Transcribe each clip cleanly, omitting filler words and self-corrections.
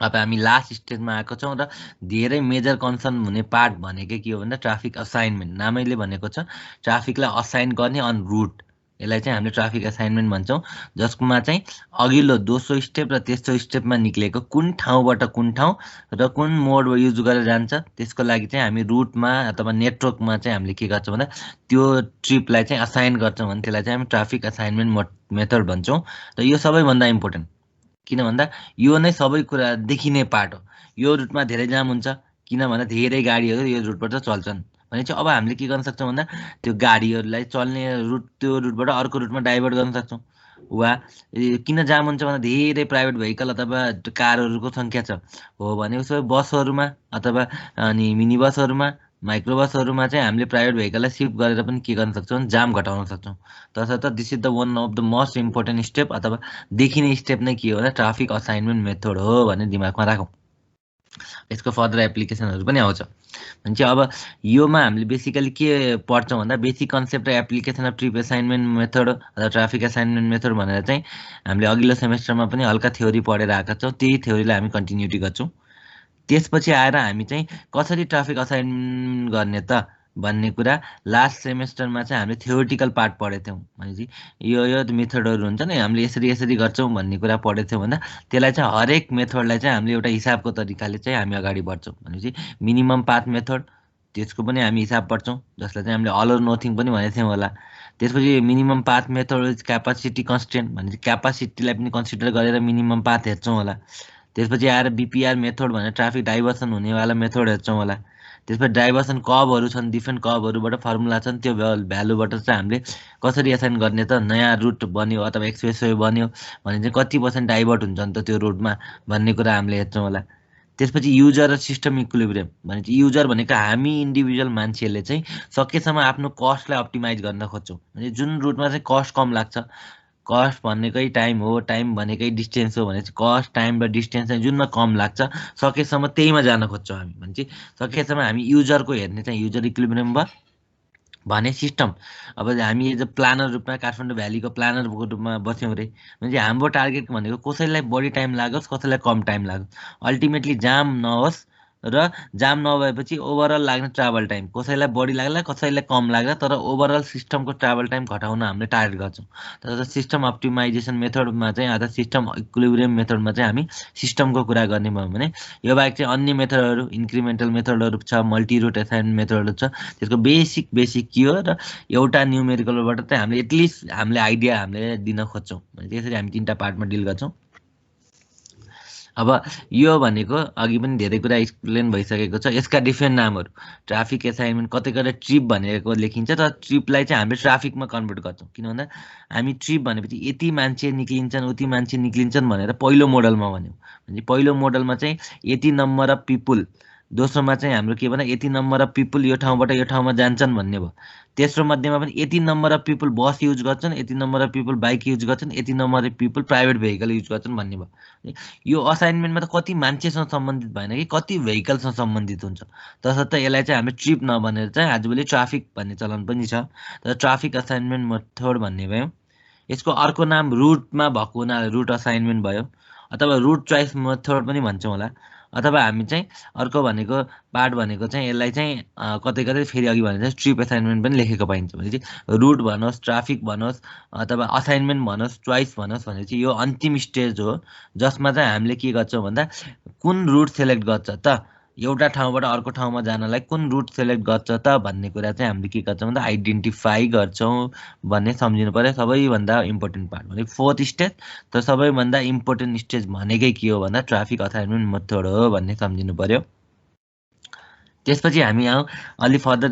अब हामी लास्ट स्टेजमा आएको छौँ र धेरै मेजर कन्सर्न हुने पार्ट भनेकै के हो भन्दा ट्राफिक असाइनमेन्ट। नामैले भनेको छ ट्राफिकलाई असाइन गर्ने अन रुट। यसलाई चाहिँ हामीले ट्राफिक असाइनमेन्ट भन्छौँ, जसमा चाहिँ अघिल्लो दोस्रो स्टेप र तेस्रो स्टेपमा निक्लेको कुन ठाउँबाट कुन ठाउँ र कुन मोड युज गरेर जान्छ त्यसको लागि चाहिँ हामी रुटमा अथवा नेटवर्कमा चाहिँ हामीले के गर्छौँ भन्दा त्यो ट्रिपलाई चाहिँ असाइन गर्छौँ भने त्यसलाई चाहिँ हामी ट्राफिक असाइनमेन्ट मेथड भन्छौँ। र यो सबैभन्दा इम्पोर्टेन्ट, किन भन्दा यो नै सबै कुरा देखिने पार्ट हो। यो रुटमा धेरै जाम हुन्छ, किन भन्दा धेरै गाडीहरू यो रुटबाट चल्छन् भने चाहिँ अब हामीले के गर्न सक्छौँ भन्दा त्यो गाडीहरूलाई चल्ने रुट त्यो रुटबाट अर्को रुटमा डाइभर्ट गर्न सक्छौँ। वा किन जाम हुन्छ भन्दा धेरै प्राइभेट भेहिकल अथवा कारहरूको सङ्ख्या छ हो भने उसो बसहरूमा अथवा अनि मिनी बसहरूमा माइक्रो बसहरूमा चाहिँ हामीले प्राइभेट भेहिकललाई सिफ्ट गरेर पनि के गर्न सक्छौँ, जाम घटाउन सक्छौँ। तसर्थ this is the one of the most important step अथवा देखिने स्टेप नै के हो भने ट्राफिक असाइनमेन्ट मेथड हो भन्ने दिमागमा राखौँ। यसको फर्दर एप्लिकेसनहरू पनि आउँछ भने चाहिँ अब योमा हामीले बेसिकली के पढ्छौँ भन्दा बेसिक कन्सेप्ट र application of trip assignment method अथवा ट्राफिक असाइनमेन्ट मेथड भनेर चाहिँ हामीले अघिल्लो सेमेस्टरमा पनि हल्का थ्योरी पढेर आएका छौँ। त्यही थ्योरीलाई हामी कन्टिन्युटी गर्छौँ। त्यसपछि आएर हामी चाहिँ कसरी ट्राफिक असाइन गर्ने त भन्ने कुरा लास्ट सेमेस्टरमा चाहिँ हामीले थ्योरिटिकल पार्ट पढेको थियौँ। भनेपछि यो मेथडहरू हुन्छ नि, हामीले यसरी यसरी गर्छौँ भन्ने कुरा पढेको थियौँ भन्दा त्यसलाई चाहिँ हरेक मेथडलाई चाहिँ हामीले एउटा हिसाबको तरिकाले चाहिँ हामी अगाडि बढ्छौँ। भनेपछि मिनिमम पाथ मेथड, त्यसको पनि हामी हिसाब पढ्छौँ, जसलाई चाहिँ हामीले अल अर नथिङ पनि भनेको थियौँ होला। त्यसपछि minimum path method capacity constant, भनेपछि क्यापासिटीलाई पनि कन्सिडर गरेर मिनिमम पाथ हेर्छौँ होला। त्यसपछि आएर बिपिआर मेथड भनेर ट्राफिक डाइभर्सन हुनेवाला मेथड हेर्छौँ होला। त्यसपछि डाइभर्सन कबहरू छन्, डिफ्रेन्ट कबहरूबाट फर्मुला छन्, त्यो भ्यालुबाट चाहिँ हामीले कसरी एसाइन गर्ने त नयाँ रुट बन्यो अथवा एक्सप्रेस वे बन्यो भने चाहिँ कति % डाइभर्ट हुन्छ नि त त्यो रोडमा भन्ने कुरा हामीले हेर्छौँ होला। त्यसपछि युजर र सिस्टम इक्विलिब्रियम, भने चाहिँ युजर भनेको हामी इन्डिभिजुअल मान्छेले चाहिँ सकेसम्म आफ्नो कस्टलाई अप्टिमाइज गर्न खोज्छौँ। भने जुन रुटमा चाहिँ कस्ट कम लाग्छ, कस्ट भनेकै टाइम हो, टाइम भनेकै डिस्टेन्स हो, भने चाहिँ कस्ट टाइम र डिस्टेन्स चाहिँ जुनमा कम लाग्छ सकेसम्म त्यहीमा जान खोज्छौँ हामी। भने चाहिँ सकेसम्म हामी युजरको हेर्ने चाहिँ युजर इक्विलिब्रियम भयो भने सिस्टम। अब हामी एज अ प्लानर रूपमा काठमाडौँ भ्यालीको प्लानरको रूपमा बस्यौँ अरे भने चाहिँ हाम्रो टार्गेट भनेको कसैलाई बढी टाइम लागोस् कसैलाई कम टाइम लागोस्, अल्टिमेटली जाम नहोस् र जाम नभएपछि ओभरअल लाग्ने ट्राभल टाइम कसैलाई बढी लाग्ला कसैलाई कम लाग्ला, तर ओभरअल सिस्टमको ट्राभल टाइम घटाउन हामीले टार्गेट गर्छौँ। तर सिस्टम अप्टिमाइजेसन मेथडमा चाहिँ अथवा सिस्टम इक्विलिब्रियम मेथडमा चाहिँ हामी सिस्टमको कुरा गर्ने भयो भने यो बाहेक चाहिँ अन्य मेथडहरू इन्क्रिमेन्टल मेथडहरू छ, मल्टी रुट असाइनमेन्ट मेथडहरू छ। त्यसको बेसिक के हो र एउटा न्युमेरिकलबाट चाहिँ हामीले एटलिस्ट हामीले आइडिया हामीले दिन खोज्छौँ। भने त्यसरी हामी 3टा पार्टमा डिल गर्छौँ। अब यो भनेको अघि पनि धेरै कुरा एक्सप्लेन भइसकेको छ। यसका डिफ्रेन्ट नामहरू ट्राफिक असाइनमेन्ट, कतै कतै ट्रिप भनेको लेखिन्छ तर ट्रिपलाई चाहिँ हामीले ट्राफिकमा कन्भर्ट गर्छौँ। किन भन्दा हामी ट्रिप भनेपछि यति मान्छे निक्लिन्छन् उति मान्छे निक्लिन्छन् भनेर पहिलो मोडलमा भन्यौँ। भने पहिलो मोडलमा चाहिँ यति नम्बर अफ पिपुल, दोस्रोमा चाहिँ हाम्रो के भन्दा यति नम्बर अफ पिपुल यो ठाउँबाट यो ठाउँमा जान्छन् भन्ने भयो। तेस्रो मध्येमा पनि यति number of people bus use गर्छन्, यति number of people bike use गर्छन्, यति number of people private vehicle use गर्छन् भन्ने भयो। यो असाइनमेन्टमा त कति मान्छेसँग सम्बन्धित भएन कि कति भेहिकलसँग सम्बन्धित हुन्छ, तसर्थ यसलाई चाहिँ हामीले ट्रिप नभनेर चाहिँ आजभोलि ट्राफिक भन्ने चलन पनि छ। तर ट्राफिक असाइनमेन्ट मेथड भन्ने भयो। यसको अर्को नाम रुटमा भएको हुनाले रुट असाइनमेन्ट भयो, अथवा रुट चोइस मेथड पनि भन्छौँ होला। अथवा हामी चाहिँ अर्को भनेको पार्ट भनेको चाहिँ यसलाई चाहिँ कतै कतै फेरि अघि भने चाहिँ ट्रिप असाइनमेन्ट पनि लेखेको पाइन्छ। भने चाहिँ रुट भनोस्, ट्राफिक भनोस् अथवा असाइनमेन्ट भनोस्, चोइस भनोस्, भने चाहिँ यो अन्तिम स्टेज हो जसमा चाहिँ हामीले के गर्छौँ भन्दा कुन रुट सेलेक्ट गर्छ त, एउटा ठाउँबाट अर्को ठाउँमा जानलाई कुन रुट सेलेक्ट गर्छ त भन्ने कुरा चाहिँ हामीले के गर्छौँ भन्दा आइडेन्टिफाई गर्छौँ भन्ने सम्झिनु पर्यो। सबैभन्दा इम्पोर्टेन्ट पार्ट भने फोर्थ स्टेज, तर सबैभन्दा इम्पोर्टेन्ट स्टेज भनेकै के हो भन्दा ट्राफिक असाइनमेन्ट मेथड हो भन्ने सम्झिनु पर्यो। त्यसपछि हामी अलि फर्दर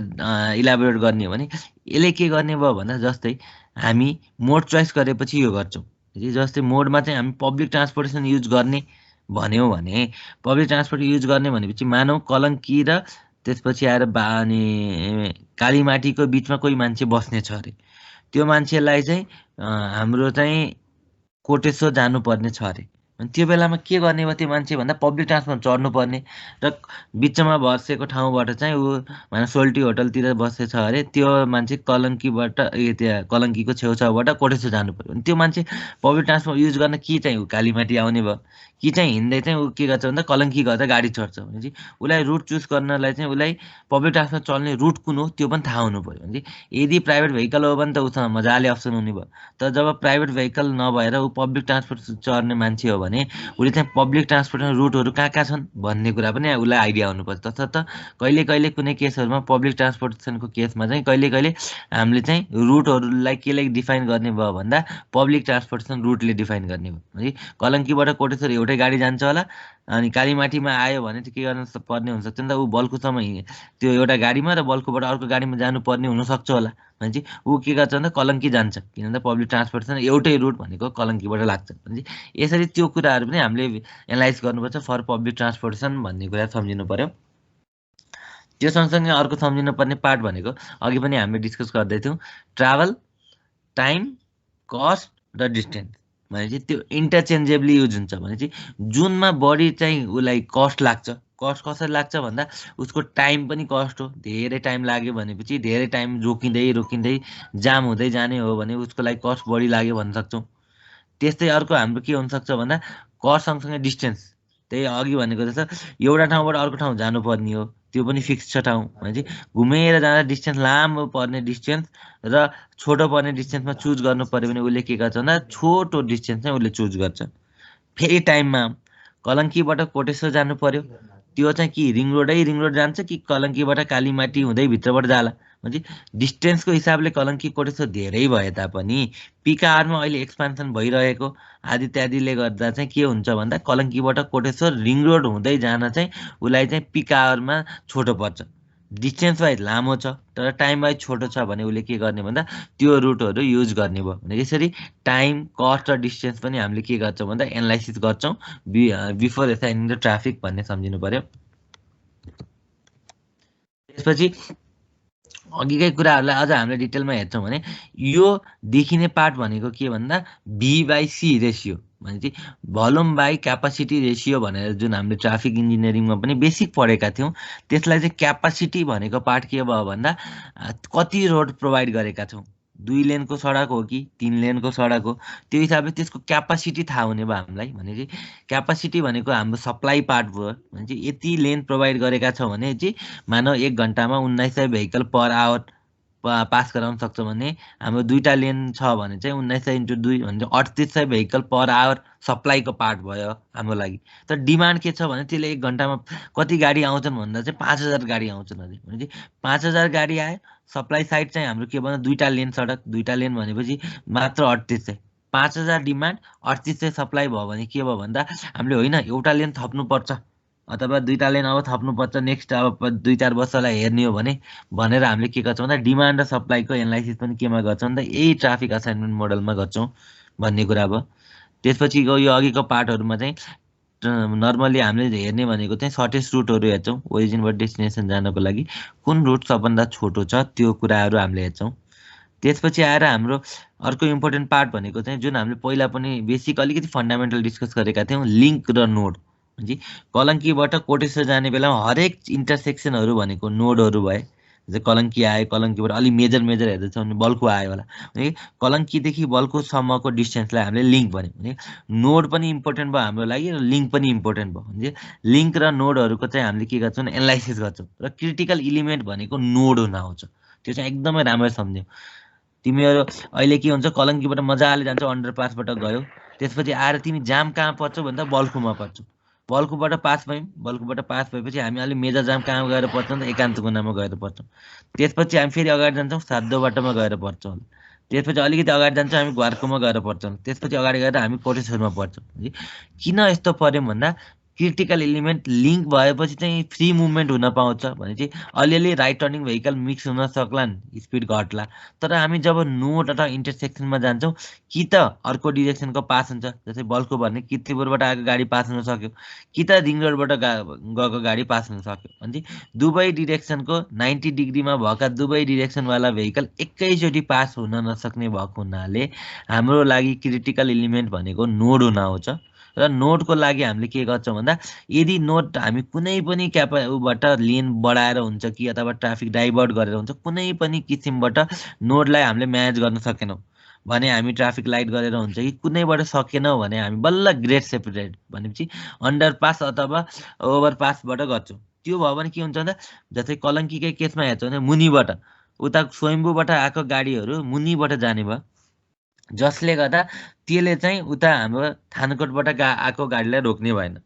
इलाबोरेट गर्ने हो भने यसले के गर्ने भयो भन्दा जस्तै हामी मोड चोइस गरेपछि यो गर्छौँ। जस्तै मोडमा चाहिँ हामी पब्लिक ट्रान्सपोर्टेसन युज गर्ने भन्यौँ भने पब्लिक ट्रान्सपोर्ट युज गर्ने भनेपछि मानौँ कलङ्की र त्यसपछि आएर अनि कालीमाटीको बिचमा कोही मान्छे बस्ने छ अरे, त्यो मान्छेलाई चाहिँ हाम्रो चाहिँ कोटेश्वर जानुपर्ने छ अरे। अनि त्यो बेलामा के गर्ने भयो त्यो मान्छे भन्दा पब्लिक ट्रान्सपोर्ट चढ्नुपर्ने र बिचमा बसेको ठाउँबाट चाहिँ ऊ भने सोल्टी होटलतिर बसेछ अरे, त्यो मान्छे कलङ्कीबाट त्यहाँ कलङ्कीको छेउछाउबाट कोटेश्वर जानु पर्यो। अनि त्यो मान्छे पब्लिक ट्रान्सपोर्ट युज गर्न के चाहिँ कालीमाटी आउने भयो कि चाहिँ हिँड्दै चाहिँ ऊ के गर्छ भन्दा कलङ्की गर्दा गाडी चढ्छ भनेपछि उसलाई रुट चुज गर्नलाई चाहिँ उसलाई पब्लिक ट्रान्सपोर्ट चल्ने रुट कुन हो त्यो पनि थाहा हुनु पऱ्यो भनेपछि यदि प्राइभेट भेहिकल हो भने त उसँग मजाले अप्सन हुने भयो। तर जब प्राइभेट भेहिकल नभएर ऊ पब्लिक ट्रान्सपोर्ट चढ्ने मान्छे हो भने उसले चाहिँ पब्लिक ट्रान्सपोर्टमा रुटहरू कहाँ कहाँ छन् भन्ने कुरा पनि उसलाई आइडिया हुनुपर्छ। तसर्थ कहिले कहिले कुनै केसहरूमा पब्लिक ट्रान्सपोर्टेसनको केसमा चाहिँ कहिले कहिले हामीले चाहिँ रुटहरूलाई केले डिफाइन गर्ने भयो भन्दा पब्लिक ट्रान्सपोर्टेसन रुटले डिफाइन गर्ने भयो है। कलङ्कीबाट कोटेश्वर एउटै गाडी जान्छ होला, अनि कालीमाटीमा आयो भने चाहिँ के गर्न पर्ने हुनसक्छ नि त ऊ बल्कुसम्म त्यो एउटा गाडीमा र बल्कुबाट अर्को गाडीमा जानुपर्ने हुनसक्छ होला भनेपछि ऊ के गर्छ भन्दा कलङ्की जान्छ, किन भन्दा पब्लिक ट्रान्सपोर्टेसन एउटै रुट भनेको कलङ्कीबाट लाग्छ भनेपछि यसरी त्यो कुराहरू पनि हामीले एनालाइज गर्नुपर्छ फर पब्लिक ट्रान्सपोर्टेसन भन्ने कुरा सम्झिनु पर्यो। त्यो सँगसँगै अर्को सम्झिनु पर्ने पार्ट भनेको अघि पनि हामीले डिस्कस गर्दै थियौँ, ट्राभल टाइम कस्ट र डिस्टेन्स भनेपछि त्यो इन्टरचेन्जेबली युज हुन्छ भनेपछि जुनमा बढी चाहिँ उसलाई कस्ट लाग्छ। कस्ट कसरी लाग्छ भन्दा उसको टाइम पनि कस्ट हो, धेरै टाइम लाग्यो भनेपछि धेरै टाइम रोकिँदै रोकिँदै जाम हुँदै जाने हो भने उसको लागि कस्ट बढी लाग्यो भन्न सक्छौँ। त्यस्तै अर्को हाम्रो के हुनसक्छ भन्दा कस्ट सँगसँगै डिस्टेन्स, त्यही अघि भनेको जस्तो एउटा ठाउँबाट अर्को ठाउँ जानुपर्ने हो त्यो पनि फिक्स छ ठाउँ भनेपछि घुमेर जाँदा डिस्टेन्स लामो पर्ने डिस्टेन्स र छोटो पर्ने डिस्टेन्समा चुज गर्नु पर्यो भने उसले के गर्छ भन्दा छोटो डिस्टेन्स चाहिँ उसले चुज गर्छ। फेरि टाइममा कलङ्कीबाट कोटेश्वर जानु पर्यो, त्यो चाहिँ कि रिङ रोड जान्छ कि कलङ्कीबाट कालीमाटी हुँदै भित्रबाट जाला भनेपछि डिस्टेन्सको हिसाबले कलङ्की कोटेश्वर धेरै भए तापनि पिक आवरमा अहिले एक्सपान्सन भइरहेको आदि इत्यादिले गर्दा चाहिँ के हुन्छ भन्दा कलङ्कीबाट कोटेश्वर रिङ रोड हुँदै जान चाहिँ उसलाई चाहिँ पिक आवरमा छोटो पर्छ। डिस्टेन्स वाइज लामो छ तर टाइम वाइज छोटो छ भने उसले के गर्ने भन्दा त्यो रुटहरू युज गर्ने भयो भने यसरी टाइम कस्ट र डिस्टेन्स पनि हामीले के गर्छौँ भन्दा एनालाइसिस गर्छौँ बिफोर एसाइनिङ द ट्राफिक भन्ने सम्झिनु पर्यो। त्यसपछि अघिकै कुराहरूलाई अझ हामीले डिटेलमा हेर्छौँ भने यो देखिने पार्ट भनेको के भन्दा V/C रेसियो भनेपछि भोल्युम बाई क्यापासिटी रेसियो भनेर जुन हामीले ट्राफिक इन्जिनियरिङमा पनि बेसिक पढेका थियौँ त्यसलाई चाहिँ क्यापासिटी भनेको पार्ट के भयो भन्दा कति रोड प्रोभाइड गरेका छौँ, 2 लेनको सडक हो कि 3 लेनको सडक हो त्यो हिसाबले त्यसको क्यापासिटी थाहा हुने भयो हामीलाई। भनेपछि क्यापासिटी भनेको हाम्रो सप्लाई पार्ट भयो भनेपछि यति लेन प्रोभाइड गरेका छौँ भने चाहिँ मानव 1 घन्टामा 1900 भेहिकल पर आवर पास गराउन सक्छौँ भने हाम्रो 2टा लेन छ भने चाहिँ 1900 × 2 भने 3800 भेहिकल पर आवर सप्लाईको पार्ट भयो हाम्रो लागि। तर डिमान्ड के छ भने त्यसले 1 घन्टामा कति गाडी आउँछन् भन्दा चाहिँ 5000 गाडी आउँछन् अरे भनेपछि 5000 गाडी आयो, सप्लाई साइड चाहिँ हाम्रो के भन्दा 2टा लेन सडक, 2टा लेन भनेपछि मात्र 3800, 5000 डिमान्ड 3800 सप्लाई भयो भने के भयो भन्दा हामीले होइन एउटा लेन थप्नुपर्छ अथवा 2टा लेन अब थप्नुपर्छ नेक्स्ट अब 2-4 वर्षलाई हेर्ने हो भने भनेर हामीले के गर्छौँ भन्दा डिमान्ड र सप्लाईको एनालाइसिस पनि केमा गर्छौँ भन्दा यही ट्राफिक असाइनमेन्ट मोडलमा गर्छौँ भन्ने कुरा भयो। त्यसपछिको यो अघिको पार्टहरूमा चाहिँ नर्मली हामीले हेर्ने भनेको चाहिँ सर्टेस्ट रुटहरू हेर्छौँ, ओरिजिनबाट डेस्टिनेसन जानको लागि कुन रुट सबभन्दा छोटो छ त्यो कुराहरू हामीले हेर्छौँ। त्यसपछि आएर हाम्रो अर्को इम्पोर्टेन्ट पार्ट भनेको चाहिँ जुन हामीले पहिला पनि बेसिक अलिकति फन्डामेन्टल डिस्कस गरेका थियौँ, लिङ्क र नोड। भनेपछि कलङ्कीबाट कोटेश्वर जाने बेलामा हरेक इन्टरसेक्सनहरू भनेको नोडहरू भए, जस्तै कलङ्की आयो, कलङ्कीबाट अलिक मेजर हेर्दैछौँ भने बल्कु आयो होला भने कलङ्कीदेखि बल्कुसम्मको डिस्टेन्सलाई हामीले लिङ्क भन्यौँ भने नोड पनि इम्पोर्टेन्ट भयो हाम्रो लागि र लिङ्क पनि इम्पोर्टेन्ट भयो। भने लिङ्क र नोडहरूको चाहिँ हामीले के गर्छौँ एनालाइसिस गर्छौँ र क्रिटिकल इलिमेन्ट भनेको नोड हुन आउँछ, त्यो चाहिँ एकदमै राम्रो सम्झ्यौ। तिमीहरू अहिले के हुन्छ कलङ्कीबाट मजाले जान्छौ, अन्डरपासबाट गयो, त्यसपछि आएर तिमी जाम कहाँ पर्छौ भन्दा बल्कुमा पर्छौ, बल्कुबाट पास भयौँ, बल्कुबाट पास भएपछि हामी अलिक मेजर जाम कहाँ गएर पर्छौँ त एकान्त कुनामा गएर पर्छौँ, त्यसपछि हामी फेरि अगाडि जान्छौँ साधो बाटोमा गएर पर्छौँ, त्यसपछि अलिकति अगाडि जान्छौँ हामी घरकोमा गएर पर्छौँ, त्यसपछि अगाडि गएर हामी कोटेश्वरमा पर्छौँ। किन यस्तो पर्यौँ भन्दा क्रिटिकल इलिमेन्ट लिङ्क भएपछि चाहिँ फ्री मुभमेन्ट हुन पाउँछ भनेपछि अलिअलि राइट टर्निङ भेहिकल मिक्स हुन सक्लान्, स्पिड घट्ला। तर हामी जब नोड अथवा इन्टरसेक्सनमा जान्छौँ कि त अर्को डिरेक्सनको पास हुन्छ, जस्तै बल्कु भन्ने किर्तिपुरबाट आएको गाडी पास हुन सक्यो कि त रिङ रोडबाट गएको गाडी पास हुन सक्यो भनेपछि दुवै डिरेक्सनको 90 डिग्रीमा भएका दुवै डिरेक्सनवाला भेहिकल एकैचोटि पास हुन नसक्ने भएको हुनाले हाम्रो लागि क्रिटिकल इलिमेन्ट भनेको नोड हुन आउँछ। र नोडको लागि हामीले के गर्छौँ भन्दा यदि नोड हामी कुनै पनि बाट लेन बढाएर हुन्छ कि अथवा ट्राफिक डाइभर्ट गरेर हुन्छ कुनै पनि किसिमबाट नोडलाई हामीले म्यानेज गर्न सकेनौँ भने हामी ट्राफिक लाइट गरेर हुन्छ कि कुनैबाट सकेनौँ भने हामी बल्ल ग्रेड सेपरेट भनेपछि अन्डरपास अथवा ओभरपासबाट गर्छौँ। त्यो भयो भने के हुन्छ भन्दा जस्तै कलङ्कीकै केसमा हेर्छौँ भने मुनिबाट उता स्वयम्भूबाट आएको गाडीहरू मुनिबाट जाने भयो, जसले गर्दा त्यसले चाहिँ उता हाम्रो थानकोटबाट आएको गाडीलाई रोक्ने भएन।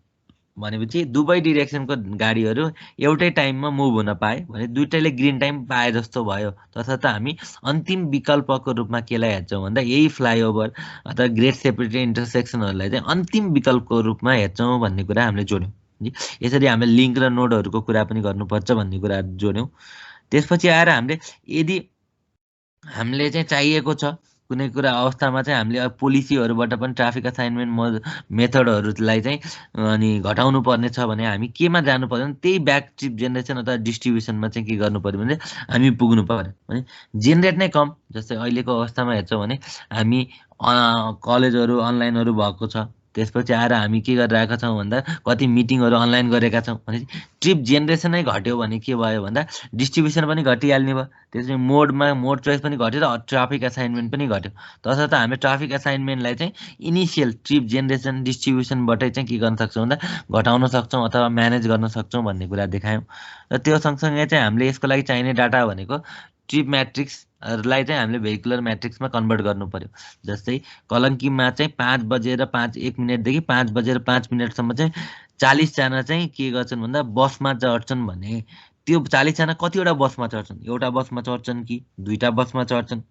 भनेपछि दुवै डिरेक्सनको गाडीहरू एउटै टाइममा मुभ हुन पाए भने दुइटैले ग्रिन टाइम पाए जस्तो भयो। तसर्थ हामी अन्तिम विकल्पको रूपमा केलाई हेर्छौँ भन्दा यही फ्लाइओभर अथवा ग्रेड सेपरेटेड इन्टरसेक्सनहरूलाई चाहिँ अन्तिम विकल्पको रूपमा हेर्छौँ भन्ने कुरा हामीले जोड्यौँ। यसरी हामीले लिङ्क र नोडहरूको कुरा पनि गर्नुपर्छ भन्ने कुरा जोड्यौँ। त्यसपछि आएर हामीले यदि हामीले चाहिँ चाहिएको छ कुनै कुरा अवस्थामा चाहिँ हामीले अब पोलिसीहरूबाट पनि ट्राफिक असाइनमेन्ट मेथडहरूलाई चाहिँ अनि घटाउनु पर्ने छ भने हामी केमा जानु पर्यो भने त्यही ब्याक ट्रिप जेनेरेसन अथवा डिस्ट्रिब्युसनमा चाहिँ के गर्नु पर्यो भने हामी पुग्नु पर्यो भने जेनेरेट नै कम। जस्तै अहिलेको अवस्थामा हेर्छौँ भने हामी कलेजहरू अनलाइनहरू भएको छ, त्यसपछि आएर हामी के गरिरहेका छौँ भन्दा कति मिटिङहरू अनलाइन गरेका छौँ भने ट्रिप जेनेरेसनै घट्यो भने के भयो भन्दा डिस्ट्रिब्युसन पनि घटिहाल्ने भयो, त्यसपछि मोड चोइस पनि घट्यो र ट्राफिक असाइनमेन्ट पनि घट्यो। तसर्थ हामीले ट्राफिक असाइनमेन्टलाई चाहिँ इनिसियल ट्रिप जेनेरेसन डिस्ट्रिब्युसनबाटै चाहिँ के गर्न सक्छौँ भन्दा घटाउन सक्छौँ अथवा म्यानेज गर्न सक्छौँ भन्ने कुरा देखायौँ। र त्यो सँगसँगै चाहिँ हामीले यसको लागि चाहिने डाटा भनेको ट्रिप म्याट्रिक्सलाई चाहिँ हामीले भेहिकुलर म्याट्रिक्समा कन्भर्ट गर्नु पर्यो। जस्तै कलङ्कीमा चाहिँ 5:01 5 बजेर 5 मिनटसम्म चाहिँ 40जना चाहिँ के गर्छन् भन्दा बसमा चढ्छन् भने त्यो 40जना कतिवटा बसमा चढ्छन्, एउटा बसमा चढ्छन् कि दुईवटा बसमा चढ्छन्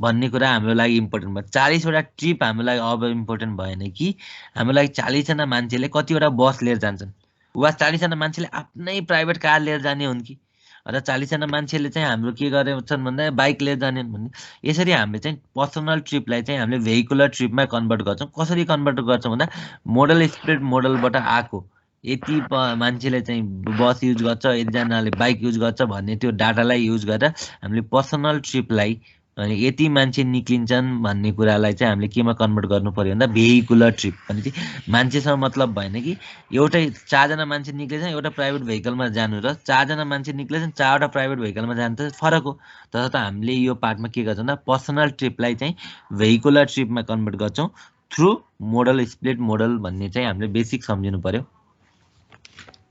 भन्ने कुरा हाम्रो लागि इम्पोर्टेन्ट भयो। 40वटा ट्रिप हाम्रो लागि अब इम्पोर्टेन्ट भएन कि हाम्रो लागि 40जना मान्छेले कतिवटा बस लिएर जान्छन्, वा 40जना मान्छेले आफ्नै प्राइभेट कार लिएर जाने हुन् कि, र 40जना मान्छेले चाहिँ हाम्रो के गरेछन् भन्दा बाइक लिएर जाने भन्ने। यसरी हामीले चाहिँ पर्सनल ट्रिपलाई चाहिँ हामीले भेहिकुलर ट्रिपमा कन्भर्ट गर्छौँ। कसरी कन्भर्ट गर्छौँ भन्दा मोडल स्प्लिट मोडलबाट आएको यति मान्छेले चाहिँ बस युज गर्छ, यतिजनाले बाइक युज गर्छ भन्ने त्यो डाटालाई युज गरेर हामीले पर्सनल ट्रिपलाई अनि यति मान्छे निक्लिन्छन् भन्ने कुरालाई चाहिँ हामीले केमा कन्भर्ट गर्नु पर्यो भन्दा भेहिकुलर ट्रिप भनेपछि मान्छेसँग मतलब भएन कि एउटै 4जना मान्छे निक्लेछ एउटा प्राइभेट भेहिकलमा जानु र 4जना मान्छे निक्लेछन् 4वटा प्राइभेट भेहिकलमा जानु त फरक हो। तसर्थ हामीले यो पार्टमा के गर्छौँ भन्दा पर्सनल ट्रिपलाई चाहिँ भेहिकुलर ट्रिपमा कन्भर्ट गर्छौँ थ्रु मोडल स्प्लिट मोडल भन्ने चाहिँ हामीले बेसिक सम्झिनु पर्यो।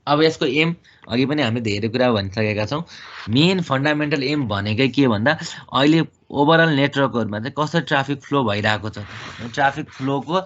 अब यसको एम अघि पनि हामीले धेरै कुरा भनिसकेका छौँ। मेन फन्डामेन्टल एम भनेकै के भन्दा अहिले ओभरअल नेटवर्कहरूमा चाहिँ कसरी ट्राफिक फ्लो भइरहेको छ, ट्राफिक फ्लोको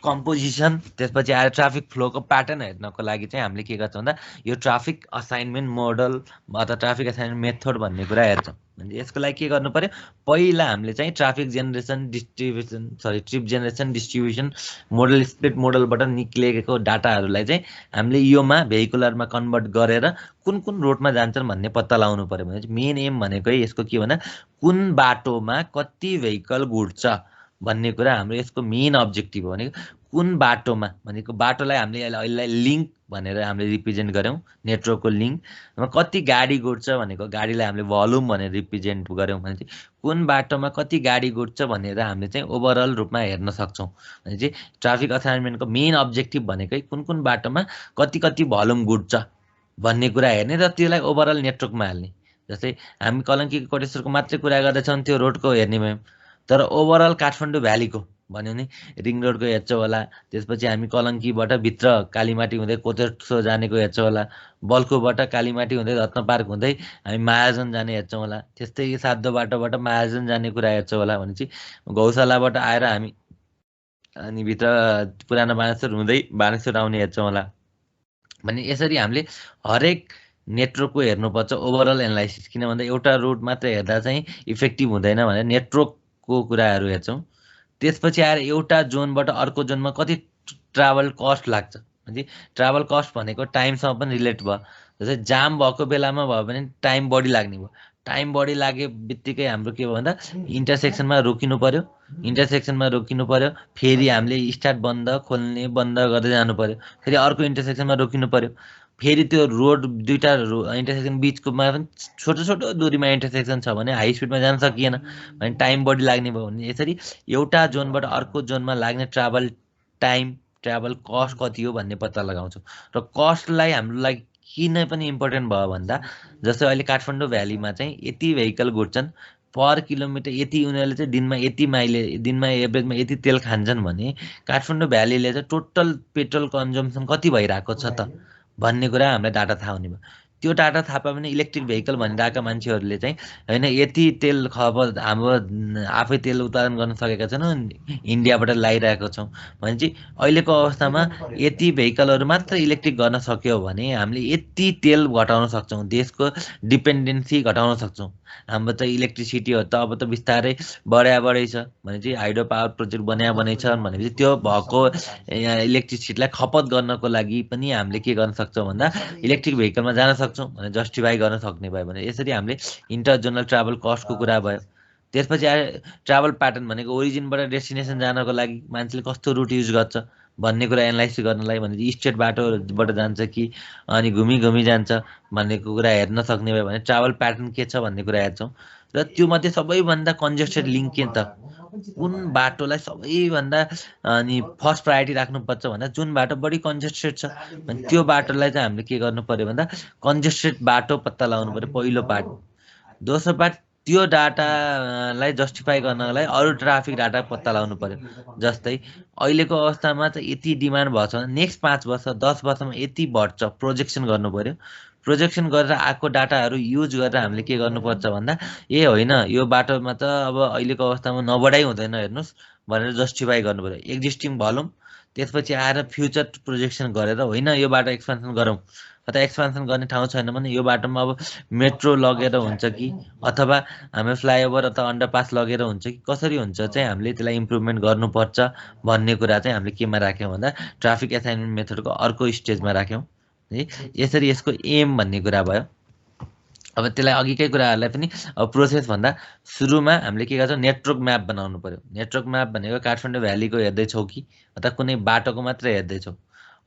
कम्पोजिसन, त्यसपछि आएर ट्राफिक फ्लोको प्याटर्न हेर्नको लागि चाहिँ हामीले के गर्छौँ भन्दा यो ट्राफिक असाइनमेन्ट मोडल अथवा ट्राफिक असाइनमेन्ट मेथड भन्ने कुरा हेर्छौँ। भने यसको लागि के गर्नु पर्यो, पहिला हामीले चाहिँ traffic generation trip generation distribution model split मोडलबाट निक्लिएको डाटाहरूलाई चाहिँ हामीले योमा भेहिकुलरमा कन्भर्ट गरेर कुन कुन रोडमा जान्छन् भन्ने पत्ता लगाउनु पर्यो। भने मेन एम भनेको यसको के भन्दा कुन बाटोमा कति भेहिकल गुड्छ भन्ने कुरा हाम्रो यसको मेन अब्जेक्टिभ हो। भनेको कुन बाटोमा भनेको बाटोलाई हामीले अहिले लिङ्क भनेर हामीले रिप्रेजेन्ट गऱ्यौँ, नेटवर्कको लिङ्क। कति गाडी गुड्छ भनेको गाडीलाई हामीले भोल्युम भनेर रिप्रेजेन्ट गऱ्यौँ भने चाहिँ कुन बाटोमा कति गाडी गुड्छ भनेर हामीले चाहिँ ओभरअल रूपमा हेर्न सक्छौँ। भने चाहिँ ट्राफिक असाइनमेन्टको मेन अब्जेक्टिभ भनेकै कुन कुन बाटोमा कति कति भोल्युम गुड्छ भन्ने कुरा हेर्ने र त्यसलाई ओभरअल नेटवर्कमा हाल्ने। जस्तै हामी कलङ्की कोटेश्वरको मात्रै कुरा गर्दैछौँ त्यो रोडको हेर्ने भयौँ, तर ओभरअल काठमाडौँ भ्यालीको भन्यो भने रिङ रोडको हेर्छौँ होला, त्यसपछि हामी कलङ्कीबाट भित्र कालीमाटी हुँदै कोटेश्वर जानेको हेर्छौँ होला, बल्खुबाट कालीमाटी हुँदै रत्न पार्क हुँदै हामी महाजन जाने हेर्छौँ होला, त्यस्तै सातो बाटोबाट महाजन जाने कुरा हेर्छौँ होला। भनेपछि गौशालाबाट आएर हामी अनि भित्र पुरानो बानेश्वर हुँदै बानेश्वर आउने हेर्छौँ होला। भने यसरी हामीले हरेक नेटवर्कको हेर्नुपर्छ ओभरअल एनालाइसिस, किन भन्दा एउटा रोड मात्रै हेर्दा चाहिँ इफेक्टिभ हुँदैन भनेर नेटवर्कको कुराहरू हेर्छौँ। त्यसपछि आएर एउटा जोनबाट अर्को जोनमा कति ट्राभल कस्ट लाग्छ, भने ट्राभल कस्ट भनेको टाइमसँग पनि रिलेट भयो। जस्तै जाम भएको बेलामा भयो भने टाइम बढी लाग्ने भयो, टाइम बढी लागे बित्तिकै हाम्रो के भयो भन्दा इन्टरसेक्सनमा रोकिनु पर्यो, इन्टरसेक्सनमा रोकिनु पर्यो, फेरि हामीले स्टार्ट बन्द खोल्ने बन्द गर्दै जानु पर्यो, फेरि अर्को इन्टरसेक्सनमा रोकिनु पर्यो, फेरि त्यो रोड दुईवटा इन्टरसेक्सन बिचकोमा पनि छोटो छोटो दूरीमा इन्टरसेक्सन छ भने हाई स्पिडमा जान सकिएन भने टाइम बढी लाग्ने भयो। भने यसरी एउटा जोनबाट अर्को जोनमा लाग्ने ट्राभल टाइम ट्राभल कस्ट कति हो भन्ने पत्ता लगाउँछौँ। र कस्टलाई हाम्रो लागि किन पनि इम्पोर्टेन्ट भयो भन्दा जस्तै अहिले काठमाडौँ भ्यालीमा चाहिँ यति भेहिकल गुड्छन्, पर किलोमिटर यति उनीहरूले चाहिँ दिनमा एभरेजमा यति तेल खान्छन् भने काठमाडौँ भ्यालीले चाहिँ टोटल पेट्रोल कन्जम्सन कति भइरहेको छ त भन्ने कुरा हामीलाई डाटा थाहा हुने भयो। त्यो डाटा थाहा पायो भने इलेक्ट्रिक भेहिकल भनिरहेका मान्छेहरूले चाहिँ होइन यति तेल खपत हाम्रो आफै तेल उत्पादन गर्न सकेका छैनौँ, इन्डियाबाट ल्याइरहेको छौँ भने चाहिँ अहिलेको अवस्थामा यति भेहिकलहरू मात्र इलेक्ट्रिक गर्न सक्यो भने हामीले यति तेल घटाउन सक्छौँ, देशको डिपेन्डेन्सी घटाउन सक्छौँ। हाम्रो त इलेक्ट्रिसिटीहरू त अब त बिस्तारै बढै छ भने चाहिँ हाइड्रो पावर प्रोजेक्ट बनै छ भनेपछि त्यो भएको इलेक्ट्रिसिटीलाई खपत गर्नको लागि पनि हामीले के गर्न सक्छौँ भन्दा इलेक्ट्रिक भेहिकलमा जान सक्छौँ भने जस्टिफाई गर्न सक्ने भयो भने यसरी हामीले इन्टर जोनल ट्राभल कस्टको कुरा भयो। त्यसपछि आयो ट्राभल प्याटर्न भनेको ओरिजिनबाट डेस्टिनेसन जानको लागि मान्छेले कस्तो रुट युज गर्छ भन्ने कुरा एनालाइसिस गर्नलाई भने स्टेट बाटोबाट जान्छ कि अनि घुमी जान्छ भन्नेको कुरा हेर्न सक्ने भयो भने ट्राभल प्याटर्न के छ भन्ने कुरा हेर्छौँ। र त्यो मध्ये सबैभन्दा कन्जेस्टेड लिङ्क के त कुन बाटोलाई सबैभन्दा अनि फर्स्ट प्रायोरिटी राख्नुपर्छ भन्दा जुन बाटो बढी कन्जेस्टेड छ भने त्यो बाटोलाई चाहिँ हामीले के गर्नु पर्यो भन्दा कन्जेस्टेड बाटो पत्ता लगाउनु पर्यो पहिलो पार्ट। दोस्रो पार्ट त्यो डाटालाई जस्टिफाई गर्नलाई अरू ट्राफिक डाटा पत्ता लगाउनु पर्यो। जस्तै अहिलेको अवस्थामा चाहिँ यति डिमान्ड भएको छ भने नेक्स्ट 5 वर्ष 10 वर्षमा यति बढ्छ प्रोजेक्सन गर्नु पर्यो। प्रोजेक्सन गरेर आएको डाटाहरू युज गरेर हामीले के गर्नुपर्छ भन्दा ए होइन यो बाटोमा त अब अहिलेको अवस्थामा नबढाइ हुँदैन हेर्नुहोस् भनेर जस्टिफाई गर्नु पर्यो एक्जिस्टिङ भलुम। त्यसपछि आएर फ्युचर प्रोजेक्सन गरेर होइन यो बाटो एक्सपेन्सन गरौँ अथवा एक्सपेन्सन गर्ने ठाउँ छैन भने यो बाटोमा अब मेट्रो लगेर हुन्छ कि अथवा हामी फ्लाइओभर अथवा अन्डरपास लगेर हुन्छ कि कसरी हुन्छ चाहिँ हामीले त्यसलाई इम्प्रुभमेन्ट गर्नुपर्छ भन्ने कुरा चाहिँ हामीले केमा राख्यौँ भन्दा ट्राफिक एसाइनमेन्ट मेथडको अर्को स्टेजमा राख्यौँ है। यसरी यसको एम भन्ने कुरा भयो। अब त्यसलाई अघिकै कुराहरूलाई पनि अब प्रोसेस भन्दा सुरुमा हामीले के गर्छौँ नेटवर्क म्याप बनाउनु पर्यो। नेटवर्क म्याप भनेको काठमाडौँ भ्यालीको हेर्दैछौँ कि अथवा कुनै बाटोको मात्रै हेर्दैछौँ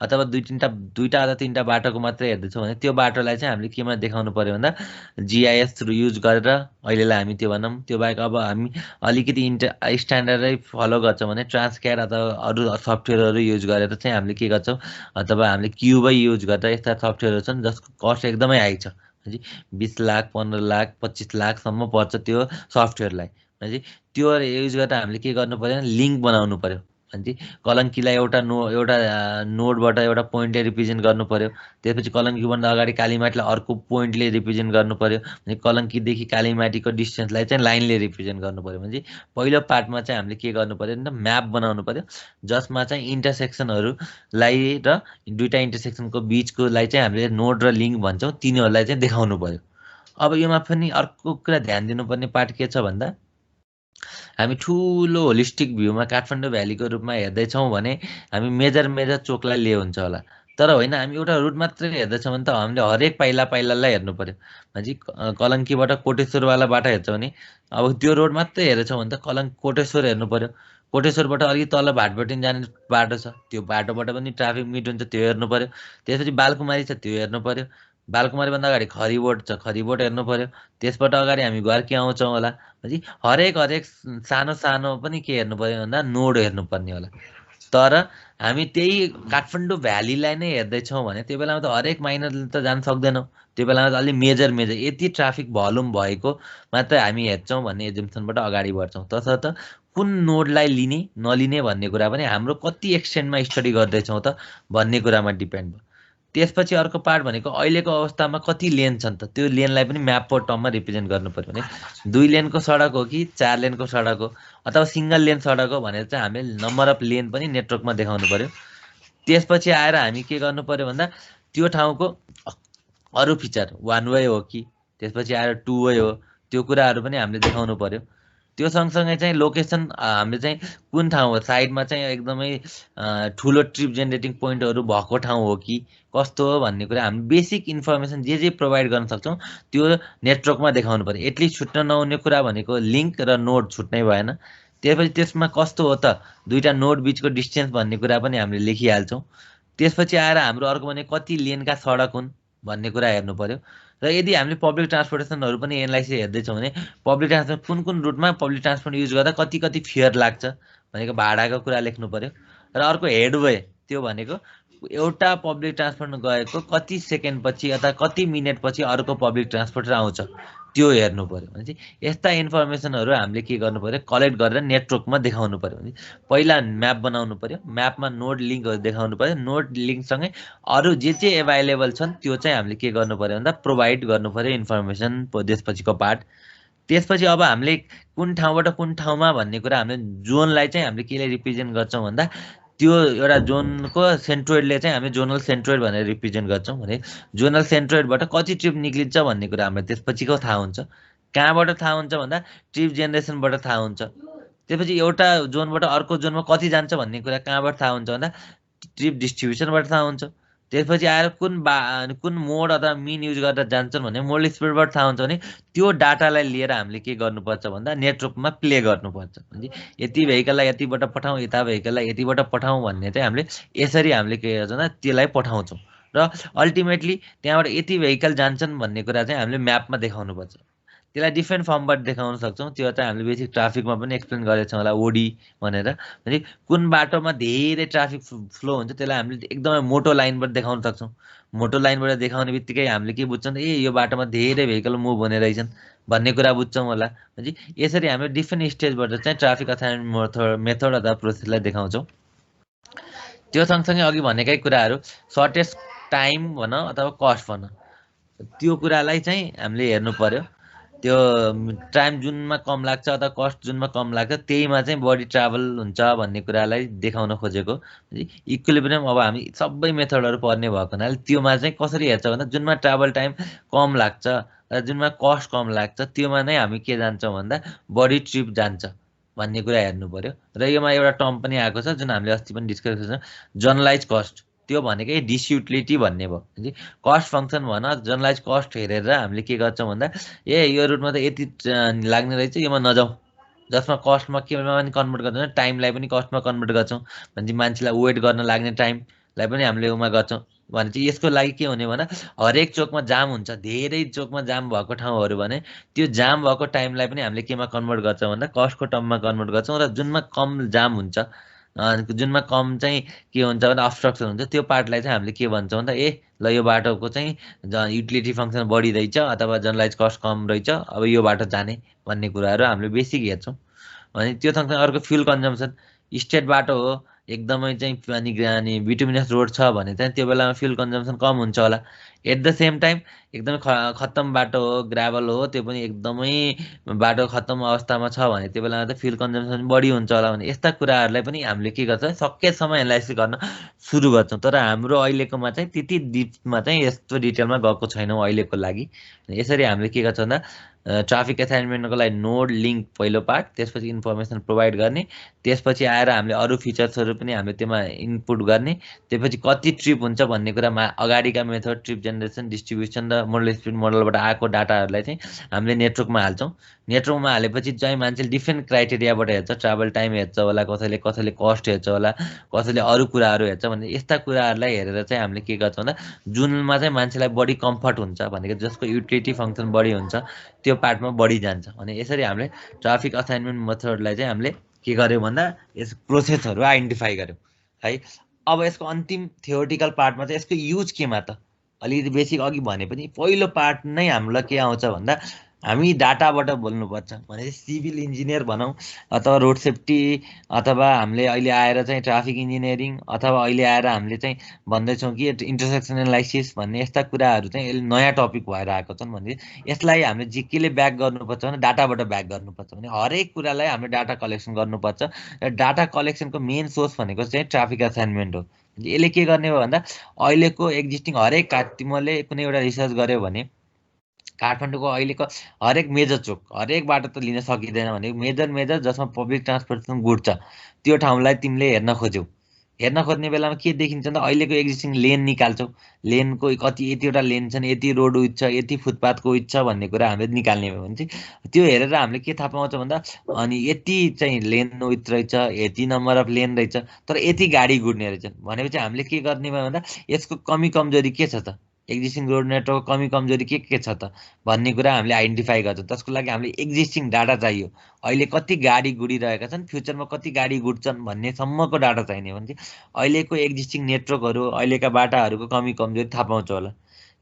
अथवा दुईटा अथवा तिनवटा बाटोको मात्रै हेर्दैछौँ भने त्यो बाटोलाई चाहिँ हामीले केमा देखाउनु पर्यो भन्दा जिआइएस थ्रु युज गरेर अहिलेलाई हामी त्यो भनौँ। त्यो बाहेक अब हामी अलिकति स्ट्यान्डर्डै फलो गर्छौँ भने ट्रान्सक्याड अथवा अरू सफ्टवेयरहरू युज गरेर चाहिँ हामीले के गर्छौँ अथवा हामीले क्युबै युज गरेर यस्ता सफ्टवेयरहरू छन् जसको कस्ट एकदमै हाई छ 20 लाख 15 लाख 25 लाखसम्म पर्छ त्यो सफ्टवेयरलाई। भनेपछि त्यो युज गरेर हामीले के गर्नु पर्यो लिङ्क बनाउनु पर्यो। भनेपछि कलङ्कीलाई एउटा नोडबाट एउटा पोइन्टले रिप्रेजेन्ट गर्नु पर्यो। त्यसपछि कलङ्कीभन्दा अगाडि कालीमाटीलाई अर्को पोइन्टले रिप्रेजेन्ट गर्नु पर्यो। भने कलङ्कीदेखि कालीमाटीको डिस्टेन्सलाई चाहिँ लाइनले रिप्रेजेन्ट गर्नु पर्यो। भनेपछि पहिलो पार्टमा चाहिँ हामीले के गर्नु पर्यो भन्दा म्याप बनाउनु पर्यो जसमा चाहिँ इन्टरसेक्सनहरूलाई र दुईवटा इन्टरसेक्सनको बिचकोलाई चाहिँ हामीले नोड र लिङ्क भन्छौँ तिनीहरूलाई चाहिँ देखाउनु पर्यो। अब योमा पनि अर्को कुरा ध्यान दिनुपर्ने पार्ट के छ भन्दा हामी ठुलो होलिस्टिक भ्यूमा काठमाडौँ भ्यालीको रूपमा हेर्दैछौँ भने हामी मेजर चोकलाई लिए हुन्छ होला, तर होइन हामी एउटा रुट मात्रै हेर्दैछौँ भने त हामीले हरेक पाइलालाई हेर्नु पर्यो। भनेपछि कलङ्कीबाट कोटेश्वरवाला बाटो हेर्छौँ भने अब त्यो रोड मात्रै हेर्दैछौँ भने त कोटेश्वर हेर्नु पर्यो। कोटेश्वरबाट अलिक तल भाटबटी जाने बाटो छ त्यो बाटोबाट पनि ट्राफिक मिट हुन्छ त्यो हेर्नु पर्यो। त्यसपछि बालकुमारी छ त्यो हेर्नु पर्यो। बालकुमारीभन्दा अगाडि खरिबोट छ खरिबोट हेर्नु पर्यो। त्यसबाट अगाडि हामी घरकी आउँछौँ होला। भनेपछि हरेक सानो पनि के हेर्नु पर्यो भन्दा नोड हेर्नुपर्ने होला। तर हामी त्यही काठमाडौँ भ्यालीलाई नै हेर्दैछौँ भने त्यो बेलामा त हरेक माइनर त जान सक्दैनौँ। त्यो बेलामा त अलि मेजर यति ट्राफिक भोल्युम भएको मात्रै हामी हेर्छौँ भन्ने एजम्सनबाट अगाडि बढ्छौँ। तसर्थ कुन नोडलाई लिने नलिने भन्ने कुरा पनि हाम्रो कति एक्सटेन्डमा स्टडी गर्दैछौँ त भन्ने कुरामा डिपेन्ड भयो। त्यसपछि अर्को पार्ट भनेको अहिलेको अवस्थामा कति लेन छन् त त्यो लेनलाई पनि म्याप पर टर्ममा रिप्रेजेन्ट गर्नु पर्यो। भने 2 लेनको सडक हो कि 4 लेनको सडक हो अथवा सिङ्गल लेन सडक हो भनेर चाहिँ हामीले नम्बर अफ लेन पनि नेटवर्कमा देखाउनु पर्यो। त्यसपछि आएर हामी के गर्नु पर्यो भन्दा त्यो ठाउँको अरू फिचर 1 वे हो कि त्यसपछि आएर 2 वे हो त्यो कुराहरू पनि हामीले देखाउनु पर्यो। त्यो सँगसँगै चाहिँ लोकेसन हामीले चाहिँ कुन ठाउँ हो साइडमा चाहिँ एकदमै ठुलो ट्रिप जेनेरेटिङ पोइन्टहरू भएको ठाउँ हो कि कस्तो हो भन्ने कुरा हामी बेसिक इन्फर्मेसन जे प्रोभाइड गर्न सक्छौँ त्यो नेटवर्कमा देखाउनु पर्यो। एटलिस्ट छुट्न नहुने कुरा भनेको लिङ्क र नोड छुट्नै भएन। त्यसपछि त्यसमा कस्तो हो त दुईवटा नोड बिचको डिस्टेन्स भन्ने कुरा पनि हामीले लेखिहाल्छौँ। त्यसपछि आएर हाम्रो अर्को भने कति लेनका सडक हुन् भन्ने कुरा हेर्नु पर्यो। र यदि हामीले पब्लिक ट्रान्सपोर्टेसनहरू पनि एनालाइसिस हेर्दैछौँ भने पब्लिक ट्रान्सपोर्ट कुन रुटमा पब्लिक ट्रान्सपोर्ट युज गर्दा कति फेयर लाग्छ भनेको भाडाको कुरा लेख्नु पर्यो। र अर्को हेडवे त्यो भनेको एउटा पब्लिक ट्रान्सपोर्टमा गएको कति सेकेन्ड पछि अथवा कति मिनट पछि अर्को पब्लिक ट्रान्सपोर्ट आउँछ त्यो हेर्नु पर्यो भने चाहिँ यस्ता इन्फर्मेसनहरू हामीले के गर्नु पर्यो कलेक्ट गरेर नेटवर्कमा देखाउनु पर्यो भने पहिला म्याप बनाउनु पर्यो म्यापमा नोड लिङ्कहरू देखाउनु पर्यो नोड लिङ्कसँगै अरू जे एभाइलेबल छन् त्यो चाहिँ हामीले के गर्नु पर्यो भन्दा प्रोभाइड गर्नु पर्यो इन्फर्मेसन त्यसपछिको पार्ट त्यसपछि अब हामीले कुन ठाउँबाट कुन ठाउँमा भन्ने कुरा हामीले जोनलाई चाहिँ हामीले केले रिप्रेजेन्ट गर्छौँ भन्दा त्यो एउटा जोनको सेन्ट्रोइडले चाहिँ हामी जोनल सेन्ट्रोइड भनेर रिप्रेजेन्ट गर्छौँ भने जोनल सेन्ट्रोइडबाट कति ट्रिप निक्लिन्छ भन्ने कुरा हामीलाई त्यसपछिको थाहा हुन्छ कहाँबाट थाहा हुन्छ भन्दा ट्रिप जेनेरेसनबाट थाहा हुन्छ त्यसपछि एउटा जोनबाट अर्को जोनमा कति जान्छ भन्ने कुरा कहाँबाट थाहा हुन्छ भन्दा ट्रिप डिस्ट्रिब्युसनबाट थाहा हुन्छ त्यसपछि आएर कुन मोड अथवा मिन युज गरेर जान्छन् भने मोड स्पिडबाट थाहा हुन्छ भने त्यो डाटालाई लिएर हामीले के गर्नुपर्छ भन्दा नेटवर्कमा प्ले गर्नुपर्छ भने यति भेहिकललाई यतिबाट पठाउँ यता भेहिकललाई यतिबाट पठाउँ भन्ने चाहिँ हामीले यसरी हामीले के गर्छौँ भन्दा त्यसलाई पठाउँछौँ र अल्टिमेटली त्यहाँबाट यति भेहिकल जान्छन् भन्ने कुरा चाहिँ हामीले म्यापमा देखाउनुपर्छ त्यसलाई डिफ्रेन्ट फर्मबाट देखाउन सक्छौँ त्यो चाहिँ हामीले बेसिक ट्राफिकमा पनि एक्सप्लेन गरेको छौँ होला ओडी भनेर भने कुन बाटोमा धेरै ट्राफिक फ्लो हुन्छ त्यसलाई हामीले एकदमै मोटो लाइनबाट देखाउन सक्छौँ मोटो लाइनबाट देखाउने बित्तिकै हामीले के बुझ्छौँ ए यो बाटोमा धेरै भेहिकल मुभ हुने रहेछन् भन्ने कुरा बुझ्छौँ होला भने यसरी हामीले डिफ्रेन्ट स्टेजबाट चाहिँ ट्राफिक असाइनमेन्ट मेथड अथवा प्रोसेसलाई देखाउँछौँ त्यो सँगसँगै अघि भनेकै कुराहरू सर्टेस्ट टाइम भन अथवा कस्ट भन त्यो कुरालाई चाहिँ हामीले हेर्नु पर्यो त्यो टाइम जुनमा कम लाग्छ अथवा कस्ट जुनमा कम लाग्छ त्यहीमा चाहिँ बढी ट्राभल हुन्छ भन्ने कुरालाई देखाउन खोजेको इक्विलिब्रियम अब हामी सबै मेथडहरू पढ्ने भएको हुनाले त्योमा चाहिँ कसरी हेर्छ भन्दा जुनमा ट्राभल टाइम कम लाग्छ र जुनमा कस्ट कम लाग्छ त्योमा नै हामी के जान्छौँ भन्दा बढी ट्रिप जान्छ भन्ने कुरा हेर्नु पर्यो र योमा एउटा टर्म पनि आएको छ जुन हामीले अस्ति पनि डिस्कस गरेको छ जनरलाइज कस्ट त्यो भनेकै डिसयुटिलिटी भन्ने भयो कस्ट फङ्सन भन जनरलाइज कस्ट हेरेर हामीले के गर्छौँ भन्दा ए यो रुटमा त यति लाग्ने रहेछ योमा नजाउँ जसमा कस्टमा केमा पनि कन्भर्ट गर्छौँ टाइमलाई पनि कस्टमा कन्भर्ट गर्छौँ भने मान्छेलाई वेट गर्न लाग्ने टाइमलाई पनि हामीले उमा गर्छौँ भने चाहिँ यसको लागि के हुने भन्दा हरेक चोकमा जाम हुन्छ धेरै चोकमा जाम भएको ठाउँहरू भने त्यो जाम भएको टाइमलाई पनि हामीले केमा कन्भर्ट गर्छौँ भन्दा कस्टको टर्ममा कन्भर्ट गर्छौँ र जुनमा कम जाम हुन्छ जुनमा कम चाहिँ के हुन्छ भन्दा अब्स्ट्रक्सन हुन्छ त्यो पार्टलाई चाहिँ हामीले के भन्छौँ भन्दा ए ल यो बाटोको चाहिँ युटिलिटी फङ्सन बढी रहेछ अथवा जनरलाइज कस्ट कम रहेछ अब यो बाटो जाने भन्ने कुराहरू हामीले बेसिक हेर्छौँ भने त्यो सँगसँगै अर्को फ्युल कन्जम्सन स्टेट बाटो हो एकदमै चाहिँ अनि बिटुमिनस रोड छ भने चाहिँ त्यो बेलामा फ्युल कन्जम्सन कम हुन्छ होला एट द सेम टाइम एकदमै खत्तम बाटो हो ग्राभल हो त्यो पनि एकदमै बाटो खत्तम अवस्थामा छ भने त्यो बेलामा त फ्युल कन्जम्सन बढी हुन्छ होला भने यस्ता कुराहरूलाई पनि हामीले के गर्छ सकेसम्म एनालाइसिस गर्न सुरु गर्छौँ तर हाम्रो अहिलेकोमा चाहिँ त्यति डिपमा चाहिँ यस्तो डिटेलमा गएको छैनौँ अहिलेको लागि यसरी हामीले के गर्छौँ भन्दा ट्राफिक असाइनमेन्टको लागि नोड लिङ्क पहिलो पार्ट त्यसपछि इन्फर्मेसन प्रोभाइड गर्ने त्यसपछि आएर हामीले अरू फिचर्सहरू पनि हामीले त्यसमा इनपुट गर्ने त्यसपछि कति ट्रिप हुन्छ भन्ने कुरामा अगाडिका मेथड ट्रिप जेनेरेसन डिस्ट्रिब्युसन र मोडल स्पिड मोडलबाट आएको डाटाहरूलाई चाहिँ हामीले नेटवर्कमा हाल्छौँ नेटवर्कमा हालेपछि चाहिँ मान्छेले डिफ्रेन्ट क्राइटेरियाबाट हेर्छ ट्राभल टाइम हेर्छ होला कसैले कस्ट हेर्छ होला कसैले अरू कुराहरू हेर्छ भने यस्ता कुराहरूलाई हेरेर चाहिँ हामीले के गर्छौँ भन्दा जुनमा चाहिँ मान्छेलाई बढी कम्फर्ट हुन्छ भनेको जसको युटिलिटी फङ्सन बढी हुन्छ त्यो पार्टमा बढी जान्छ भने यसरी हामीले ट्राफिक असाइनमेन्ट मेथडलाई चाहिँ हामीले के गर्यौँ भन्दा यस प्रोसेसहरू आइडेन्टिफाई गर्यौँ है अब यसको अन्तिम थियोरिटिकल पार्टमा चाहिँ यसको युज केमा त अलिकति बेसिक अघि भने पनि पहिलो पार्ट नै हामीलाई के आउँछ भन्दा हामी डाटाबाट बोल्नुपर्छ भने सिभिल इन्जिनियर भनौँ अथवा रोड सेफ्टी अथवा हामीले अहिले आएर चाहिँ ट्राफिक इन्जिनियरिङ अथवा अहिले आएर हामीले चाहिँ भन्दैछौँ कि इन्टरसेक्सन एनालाइसिस भन्ने यस्ता कुराहरू चाहिँ यसले नयाँ टपिक भएर आएको छन् भने यसलाई हामीले जे केले ब्याक गर्नुपर्छ भने डाटाबाट ब्याक गर्नुपर्छ भने हरेक कुरालाई हामीले डाटा कलेक्सन गर्नुपर्छ र डाटा कलेक्सनको मेन सोर्स भनेको चाहिँ ट्राफिक असाइनमेन्ट हो यसले के गर्ने हो भन्दा अहिलेको एक्जिस्टिङ हरेक तिमीले कुनै एउटा रिसर्च गर्यो भने काठमाडौँको अहिलेको हरेक मेजर चोक हरेक बाटो त लिन सकिँदैन भने मेजर जसमा पब्लिक ट्रान्सपोर्टेसन गुड छ त्यो ठाउँलाई तिमीले हेर्न खोज्यौ हेर्न खोज्ने बेलामा के देखिन्छ भन्दा अहिलेको एक्जिस्टिङ लेन निकाल्छौ लेनको कति यतिवटा लेन छन् यति रोड विड्थ छ यति फुटपाथको विड्थ छ भन्ने कुरा हामीले निकाल्ने भयो भने चाहिँ त्यो हेरेर हामीले के थाहा पाउँछ भन्दा अनि यति चाहिँ लेन विड्थ रहेछ यति नम्बर अफ लेन रहेछ तर यति गाडी गुड्ने रहेछन् भनेपछि हामीले के गर्ने भयो भन्दा यसको कमी कमजोरी के छ त एक्जिस्टिङ रोड नेटवर्क कमी कमजोरी के छ त भन्ने कुरा हामीले आइडेन्टिफाई गर्छौँ त्यसको लागि हामीले एक्जिस्टिङ डाटा चाहियो अहिले कति गाडी गुडिरहेका छन् फ्युचरमा कति गाडी गुड्छन् भन्नेसम्मको डाटा चाहिने भने चाहिँ अहिलेको एक्जिस्टिङ नेटवर्कहरू अहिलेका बाटाहरूको कमी कमजोरी थाहा पाउँछ होला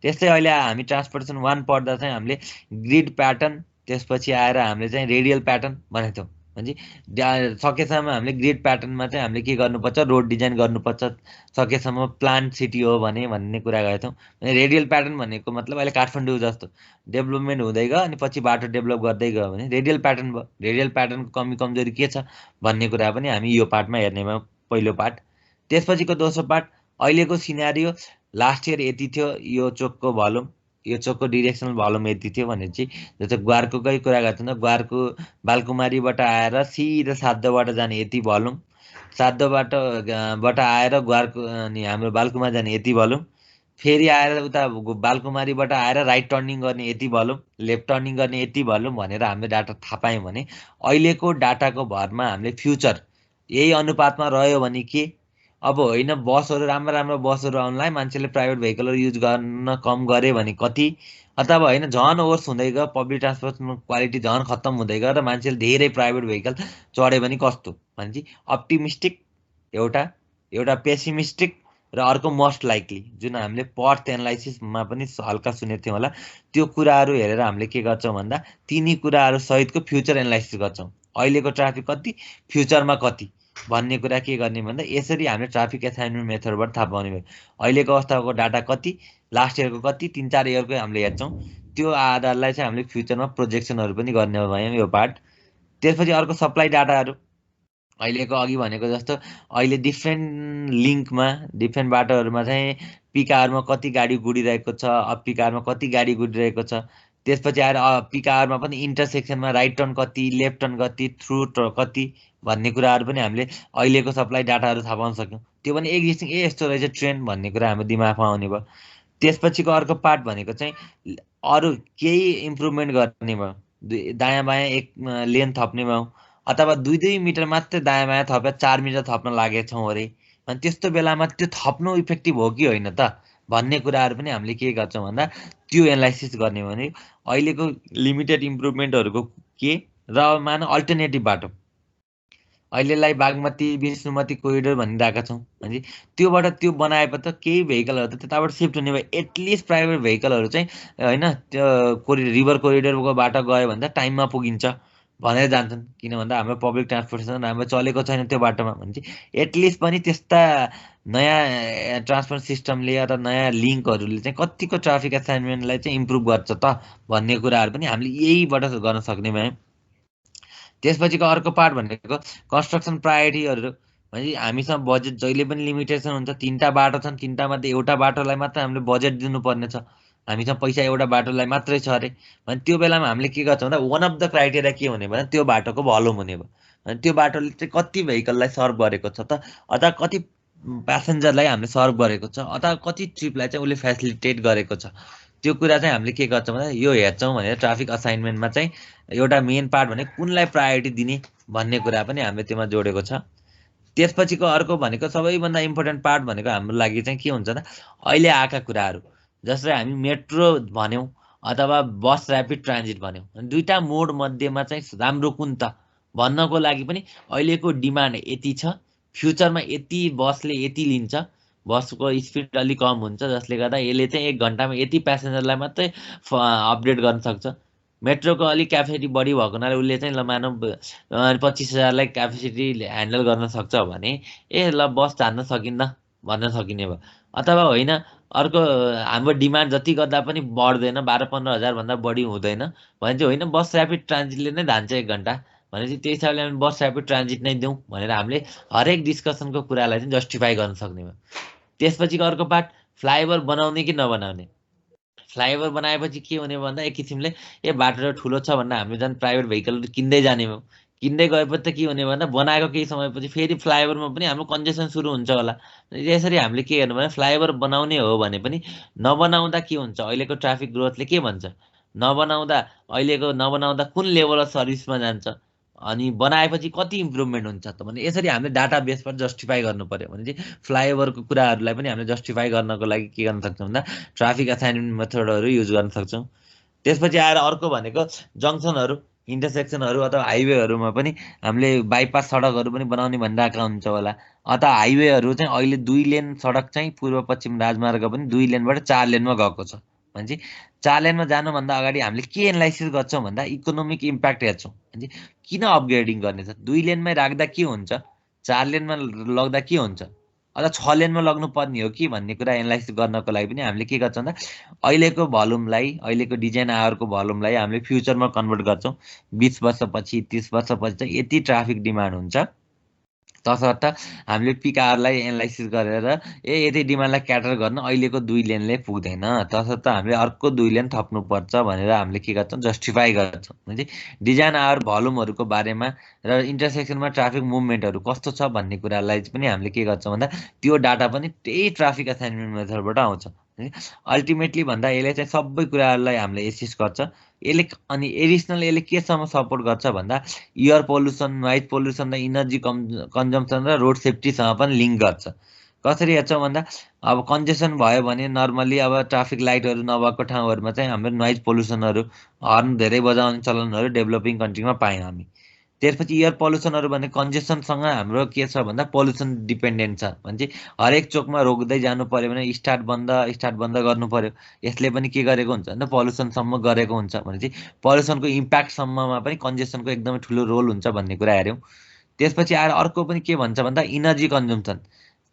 त्यस्तै अहिले हामी ट्रान्सपोर्टेसन 1 पढ्दा चाहिँ हामीले ग्रिड प्याटर्न त्यसपछि आएर हामीले चाहिँ रेडियल प्याटर्न भनेको थियौँ। भनेपछि सकेसम्म हामीले ग्रिड प्याटर्नमा चाहिँ हामीले के गर्नुपर्छ, रोड डिजाइन गर्नुपर्छ, सकेसम्म प्लान सिटी हो भने भन्ने कुरा गरेको थियौँ। रेडियल प्याटर्न भनेको मतलब अहिले काठमाडौँ जस्तो डेभलपमेन्ट हुँदै गयो अनि पछि बाटो डेभलप गर्दै गयो भने रेडियल प्याटर्न भयो। रेडियल प्याटर्नको कमी कमजोरी के छ भन्ने कुरा पनि हामी यो पार्टमा हेर्नेमा पहिलो पार्ट। त्यसपछिको दोस्रो पार्ट अहिलेको सिनारियो लास्ट इयर यति थियो, यो चोकको भलुम, यो चोकको डिरेक्सनल भलुम यति थियो भने चाहिँ जस्तो ग्वारकोकै कुरा गर्छौँ त, ग्वारको बालकुमारीबाट आएर सिधा साधोबाट जाने यति भलुम, साधोबाट आएर ग्वारको अनि हाम्रो बालकुमारी जाने यति भलुम, फेरि आएर उता बालकुमारीबाट आएर राइट टर्निङ गर्ने यति भलुम, लेफ्ट टर्निङ गर्ने यति भलुम भनेर हामीले डाटा थाहा पायौँ भने अहिलेको डाटाको भरमा हामीले फ्युचर यही अनुपातमा रह्यो भने के, अब होइन बसहरू राम्रो बसहरू आउनलाई मान्छेले प्राइभेट भेहिकलहरू युज गर्न कम गरे भने कति, अथवा होइन झन् ओर्स हुँदै गयो, पब्लिक ट्रान्सपोर्टको क्वालिटी झन् खत्तम हुँदै गयो र मान्छेले धेरै प्राइभेट भेहिकल चढ्यो भने कस्तो भनेपछि अप्टिमिस्टिक एउटा पेसिमिस्टिक र अर्को मोस्ट लाइकली, जुन हामीले पर्थ एनालाइसिसमा पनि हल्का सुनेको थियौँ होला, त्यो कुराहरू हेरेर हामीले के गर्छौँ भन्दा तिनी कुराहरू सहितको फ्युचर एनालाइसिस गर्छौँ। अहिलेको ट्राफिक कति, फ्युचरमा कति भन्ने कुरा के गर्ने भन्दा यसरी हामीले ट्राफिक असाइनमेन्ट मेथडबाट थाहा पाउने भयो। अहिलेको अवस्थाको डाटा कति, लास्ट इयरको कति, 3-4 इयरकै हामीले हेर्छौँ, त्यो आधारलाई चाहिँ हामीले फ्युचरमा प्रोजेक्सनहरू पनि गर्ने भयौँ यो पार्ट। त्यसपछि अर्को सप्लाई डाटाहरू, अहिलेको अघि भनेको जस्तो अहिले डिफ्रेन्ट लिङ्कमा डिफ्रेन्ट बाटोहरूमा चाहिँ पिक आवरमा कति गाडी गुडिरहेको छ, अफ पिक आवरमा कति गाडी गुडिरहेको छ, त्यसपछि आएर पिक आवरमा पनि इन्टरसेक्सनमा राइट टर्न कति, लेफ्ट टर्न कति, थ्रु कति भन्ने कुराहरू पनि हामीले अहिलेको सप्लाई डाटाहरू थाहा पाउन सक्यौँ। त्यो पनि एकदिन यस्तो रहेछ ट्रेन्ड भन्ने कुरा हाम्रो दिमागमा आउने भयो। त्यसपछिको अर्को पार्ट भनेको चाहिँ अरू केही इम्प्रुभमेन्ट गर्ने भयो, दायाँ बायाँ एक लेन थप्ने भयो, अथवा 2-2 मिटर मात्रै दायाँ बायाँ थपेर 4 मिटर थप्न लागेछौँ अरे, अनि त्यस्तो बेलामा त्यो थप्नु इफेक्टिभ हो कि होइन त भन्ने कुराहरू पनि हामीले के गर्छौँ भन्दा त्यो एनालाइसिस गर्ने हो भने अहिलेको लिमिटेड इम्प्रुभमेन्टहरूको के र मान अल्टरनेटिभ बाटो अहिलेलाई बागमती विष्णुमती कोरिडोर भनिरहेका छौँ भने त्योबाट त्यो बनाएपछि त केही भेहिकलहरू त त्यताबाट सिफ्ट हुने भयो। एटलिस्ट प्राइभेट भेहिकलहरू चाहिँ होइन त्यो रिभर कोरिडोरको बाटो गयो भने त टाइममा पुगिन्छ भनेर जान्छन्, किन भन्दा हाम्रो पब्लिक ट्रान्सपोर्टेसन राम्रो चलेको छैन त्यो बाटोमा भने चाहिँ एटलिस्ट पनि त्यस्ता नयाँ ट्रान्सपोर्ट सिस्टमले अथवा नयाँ लिङ्कहरूले चाहिँ कतिको ट्राफिक असाइनमेन्टलाई चाहिँ इम्प्रुभ गर्छ त भन्ने कुराहरू पनि हामीले यहीबाट गर्न सक्ने भयौँ। त्यसपछिको अर्को पार्ट भनेको कन्स्ट्रक्सन प्रायोरिटीहरू, भने हामीसँग बजेट जहिले पनि लिमिटेसन हुन्छ, 3टा बाटो छन्, 3टा मध्ये एउटा बाटोलाई मात्र हामीले बजेट दिनुपर्ने छ, हामीसँग पैसा एउटा बाटोलाई मात्रै छ अरे भने त्यो बेलामा हामीले के गर्छौँ भन्दा वान अफ द क्राइटेरिया के हुने भने त्यो बाटोको भलुम हुने भयो, भने त्यो बाटोले चाहिँ कति भेहिकललाई सर्भ गरेको छ त, अथवा कति प्यासेन्जरलाई हामीले सर्भ गरेको छ, अथवा कति ट्रिपलाई चाहिँ उसले फेसिलिटेट गरेको छ, त्यो कुरा चाहिँ हामीले के गर्छौँ भने यो हेर्छौँ भनेर ट्राफिक असाइनमेन्टमा चाहिँ एउटा मेन पार्ट भने कुनलाई प्रायोरिटी दिने भन्ने कुरा पनि हामीले त्यसमा जोडेको छ। त्यसपछिको अर्को भनेको सबैभन्दा इम्पोर्टेन्ट पार्ट भनेको हाम्रो लागि चाहिँ के हुन्छ त अहिले आएका कुराहरू, जसलाई हामी मेट्रो भन्यौँ अथवा बस ऱ्यापिड ट्रान्जिट भन्यौँ, दुईटा मोड मध्येमा चाहिँ राम्रो कुन त भन्नको लागि पनि अहिलेको डिमान्ड यति छ, फ्युचरमा यति बसले यति लिन्छ, बसको स्पिड अलिक कम हुन्छ जसले गर्दा यसले चाहिँ 1 घन्टामा यति प्यासेन्जरलाई मात्रै अपडेट गर्न सक्छ। मेट्रोको अलिक क्यापेसिटी बढी भएको हुनाले उसले चाहिँ ल मानौँ 25,000लाई क्यापेसिटी ह्यान्डल गर्न सक्छ भने ल बस जान्न सकिन्न भन्न सकिने भयो। अथवा होइन अर्को हाम्रो डिमान्ड जति गर्दा पनि बढ्दैन, 12-15 हजारभन्दा बढी हुँदैन भने चाहिँ होइन बस ऱ्यापिड ट्रान्जिटले नै धान्छ 1 घन्टा भनेपछि त्यही हिसाबले हामी बस ऱ्यापिड ट्रान्जिट नै दिउँ भनेर हामीले हरेक डिस्कसनको कुरालाई चाहिँ जस्टिफाई गर्न सक्ने भयो। त्यसपछिको अर्को पार्ट फ्लाइओभर बनाउने कि नबनाउने, फ्लाइओभर बनाएपछि के हुने भन्दा एक किसिमले बाटो ठुलो छ भनेर हामीले झन् प्राइभेट भेहिकलहरू किन्दै जाने भयो, किन्दै गएपछि त के हुने भन्दा बनाएको केही समयपछि फेरि फ्लाइओभरमा पनि हाम्रो कन्जेसन सुरु हुन्छ होला। यसरी हामीले के हेर्नु भने फ्लाइओभर बनाउने हो भने पनि नबनाउँदा के हुन्छ, अहिलेको ट्राफिक ग्रोथले के भन्छ, नबनाउँदा कुन लेभल अफ सर्भिसमा जान्छ अनि बनाएपछि कति इम्प्रुभमेन्ट हुन्छ त भने यसरी हामीले डाटा बेसबाट जस्टिफाई गर्नु पर्यो भने चाहिँ फ्लाइओभरको कुराहरूलाई पनि हामीले जस्टिफाई गर्नको लागि के गर्न सक्छौँ भन्दा ट्राफिक असाइनमेन्ट मेथडहरू युज गर्न सक्छौँ। त्यसपछि आएर अर्को भनेको जङ्सनहरू, इन्टरसेक्सनहरू अथवा हाइवेहरूमा पनि हामीले बाइपास सडकहरू पनि बनाउने भनिरहेका हुन्छ होला, अथवा हाइवेहरू चाहिँ अहिले 2 लेन सडक चाहिँ पूर्व पश्चिम राजमार्ग पनि 2 लेनबाट 4 लेनमा गएको छ भनेपछि 4 लेनमा जानुभन्दा अगाडि हामीले के एनालाइसिस गर्छौँ भन्दा इकोनोमिक इम्प्याक्ट हेर्छौँ। भनेपछि किन अपग्रेडिङ गर्ने छ, 2 लेनमै राख्दा के हुन्छ, 4 लेनमा लग्दा के हुन्छ, अथवा 6 लेनमा लग्नु पर्ने हो कि भन्ने कुरा एनालाइसिस गर्नको लागि पनि हामीले के गर्छौँ भन्दा अहिलेको भोल्युमलाई, अहिलेको डिजाइन आवरको भोल्युमलाई हामीले फ्युचरमा कन्भर्ट गर्छौँ। 20 वर्षपछि 30 वर्षपछि चाहिँ यति ट्राफिक डिमान्ड हुन्छ, तसर्थ हामीले पिक आवरलाई एनालाइसिस गरेर यति डिमान्डलाई क्याटर गर्न अहिलेको 2 लेनले पुग्दैन, तसर्थ हामीले अर्को 2 लेन थप्नुपर्छ भनेर हामीले के गर्छौँ, जस्टिफाई गर्छौँ। भनेपछि डिजाइन आवर भोल्युमहरूको बारेमा र इन्टरसेक्सनमा ट्राफिक मुभमेन्टहरू कस्तो छ भन्ने कुरालाई पनि हामीले के गर्छौँ भन्दा त्यो डाटा पनि त्यही ट्राफिक असाइनमेन्ट मेथडबाट आउँछ। अल्टिमेटली भन्दा यसले चाहिँ सबै कुराहरूलाई हामीले एसिस्ट गर्छ। यसले अनि एडिसनल यसले केसम्म सपोर्ट गर्छ भन्दा एयर पोल्युसन, नोइज पोल्युसन र इनर्जी कन्जम्सन र रोड सेफ्टीसँग पनि लिङ्क गर्छ। कसरी हेर्छौँ भन्दा अब कन्जेसन भयो भने नर्मली अब ट्राफिक लाइटहरू नभएको ठाउँहरूमा चाहिँ हाम्रो नोइज पोल्युसनहरू, हर्न धेरै बजाउने चलनहरू डेभलपिङ कन्ट्रीमा पायौँ हामी। त्यसपछि एयर पोल्युसनहरू भने कन्जेसनसँग हाम्रो के छ भन्दा पोल्युसन डिपेन्डेन्ट छ। भनेपछि हरेक चोकमा रोक्दै जानु पर्यो भने स्टार्ट बन्द गर्नु पर्यो। यसले पनि के गरेको हुन्छ भन्दा पोल्युसनसम्म गरेको हुन्छ। भनेपछि पोल्युसनको इम्प्याक्टसम्ममा पनि कन्जेसनको एकदमै ठुलो रोल हुन्छ भन्ने कुरा हेऱ्यौँ। त्यसपछि आएर अर्को पनि के भन्छ भन्दा इनर्जी कन्जम्सन,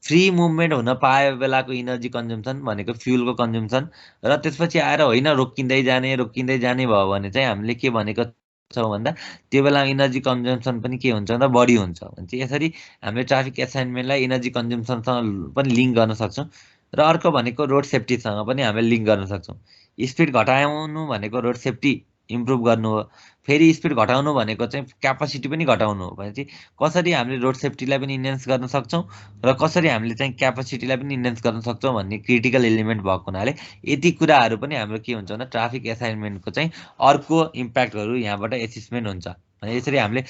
फ्री मुभमेन्ट हुन पाए बेलाको इनर्जी कन्जम्सन भनेको फ्युलको कन्जम्सन, र त्यसपछि आएर होइन रोकिँदै जाने भयो भने चाहिँ हामीले के भनेको छौँ भन्दा त्यो बेला इनर्जी कन्जम्सन पनि के हुन्छ भन्दा बढी हुन्छ। भने यसरी हामीले ट्राफिक एसाइनमेन्टलाई इनर्जी कन्जम्सनसँग पनि लिङ्क गर्न सक्छौँ। र अर्को भनेको रोड सेफ्टीसँग पनि हामीले लिङ्क गर्न सक्छौँ। स्पिड घटाउनु भनेको रोड सेफ्टी इम्प्रुभ गर्नु हो, फेरि स्पिड घटाउनु भनेको चाहिँ क्यापासिटी पनि घटाउनु हो। भनेपछि कसरी हामीले रोड सेफ्टीलाई पनि इन्हेन्स गर्न सक्छौँ र कसरी हामीले चाहिँ क्यापासिटीलाई पनि इन्हेन्स गर्न सक्छौँ भन्ने क्रिटिकल एलिमेन्ट भएको हुनाले यति कुराहरू पनि हाम्रो के हुन्छ भन्दा ट्राफिक एसाइनमेन्टको चाहिँ अर्को इम्प्याक्टहरू यहाँबाट एसेसमेन्ट हुन्छ। भने यसरी हामीले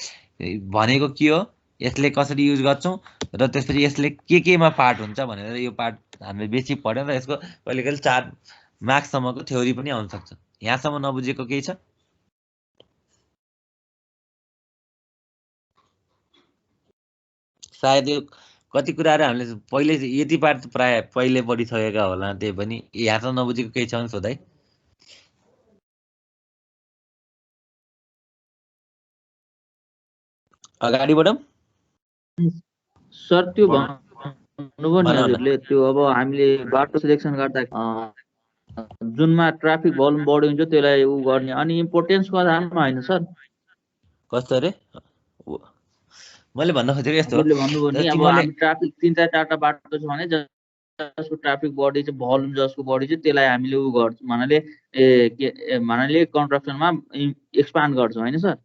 भनेको के हो, यसले कसरी युज गर्छौँ र त्यसपछि यसले केमा पार्ट हुन्छ भनेर यो पार्ट हामीले बेसिक पढ्यौँ र यसको कहिले कहिले 4 मार्क्ससम्मको थ्योरी पनि आउन सक्छ। यहाँसम्म नबुझेको केही छ? सायद यो कति कुराहरू हामीले पहिले यति पार्ट प्राय पहिले पढिसकेका होला, त्यही पनि यहाँसम्म नबुझेको केही छ भने सोधाइ। अगाडि बढौँ सर। त्यो भन्नुभयो नि हजुरले, त्यो अब हामीले बाटो सिलेक्सन गर्दा जुनमा ट्राफिक भोल्युम बढी हुन्छ त्यसलाई उ गर्ने, अनि इम्पोर्टेन्सको आधारमा होइन सर। कस्तो अरे मैले भन्न खोजेको यस्तो भन्नुभयो नि, अब हामी ट्राफिक 3-4टा बाटो छ भने जसको ट्राफिक बढी चाहिँ भोल्युम जसको बढी चाहिँ त्यसलाई हामीले उ गर्छौँ भन्नाले कन्स्ट्रक्सनमा एक्सपान्ड गर्छौँ होइन सर?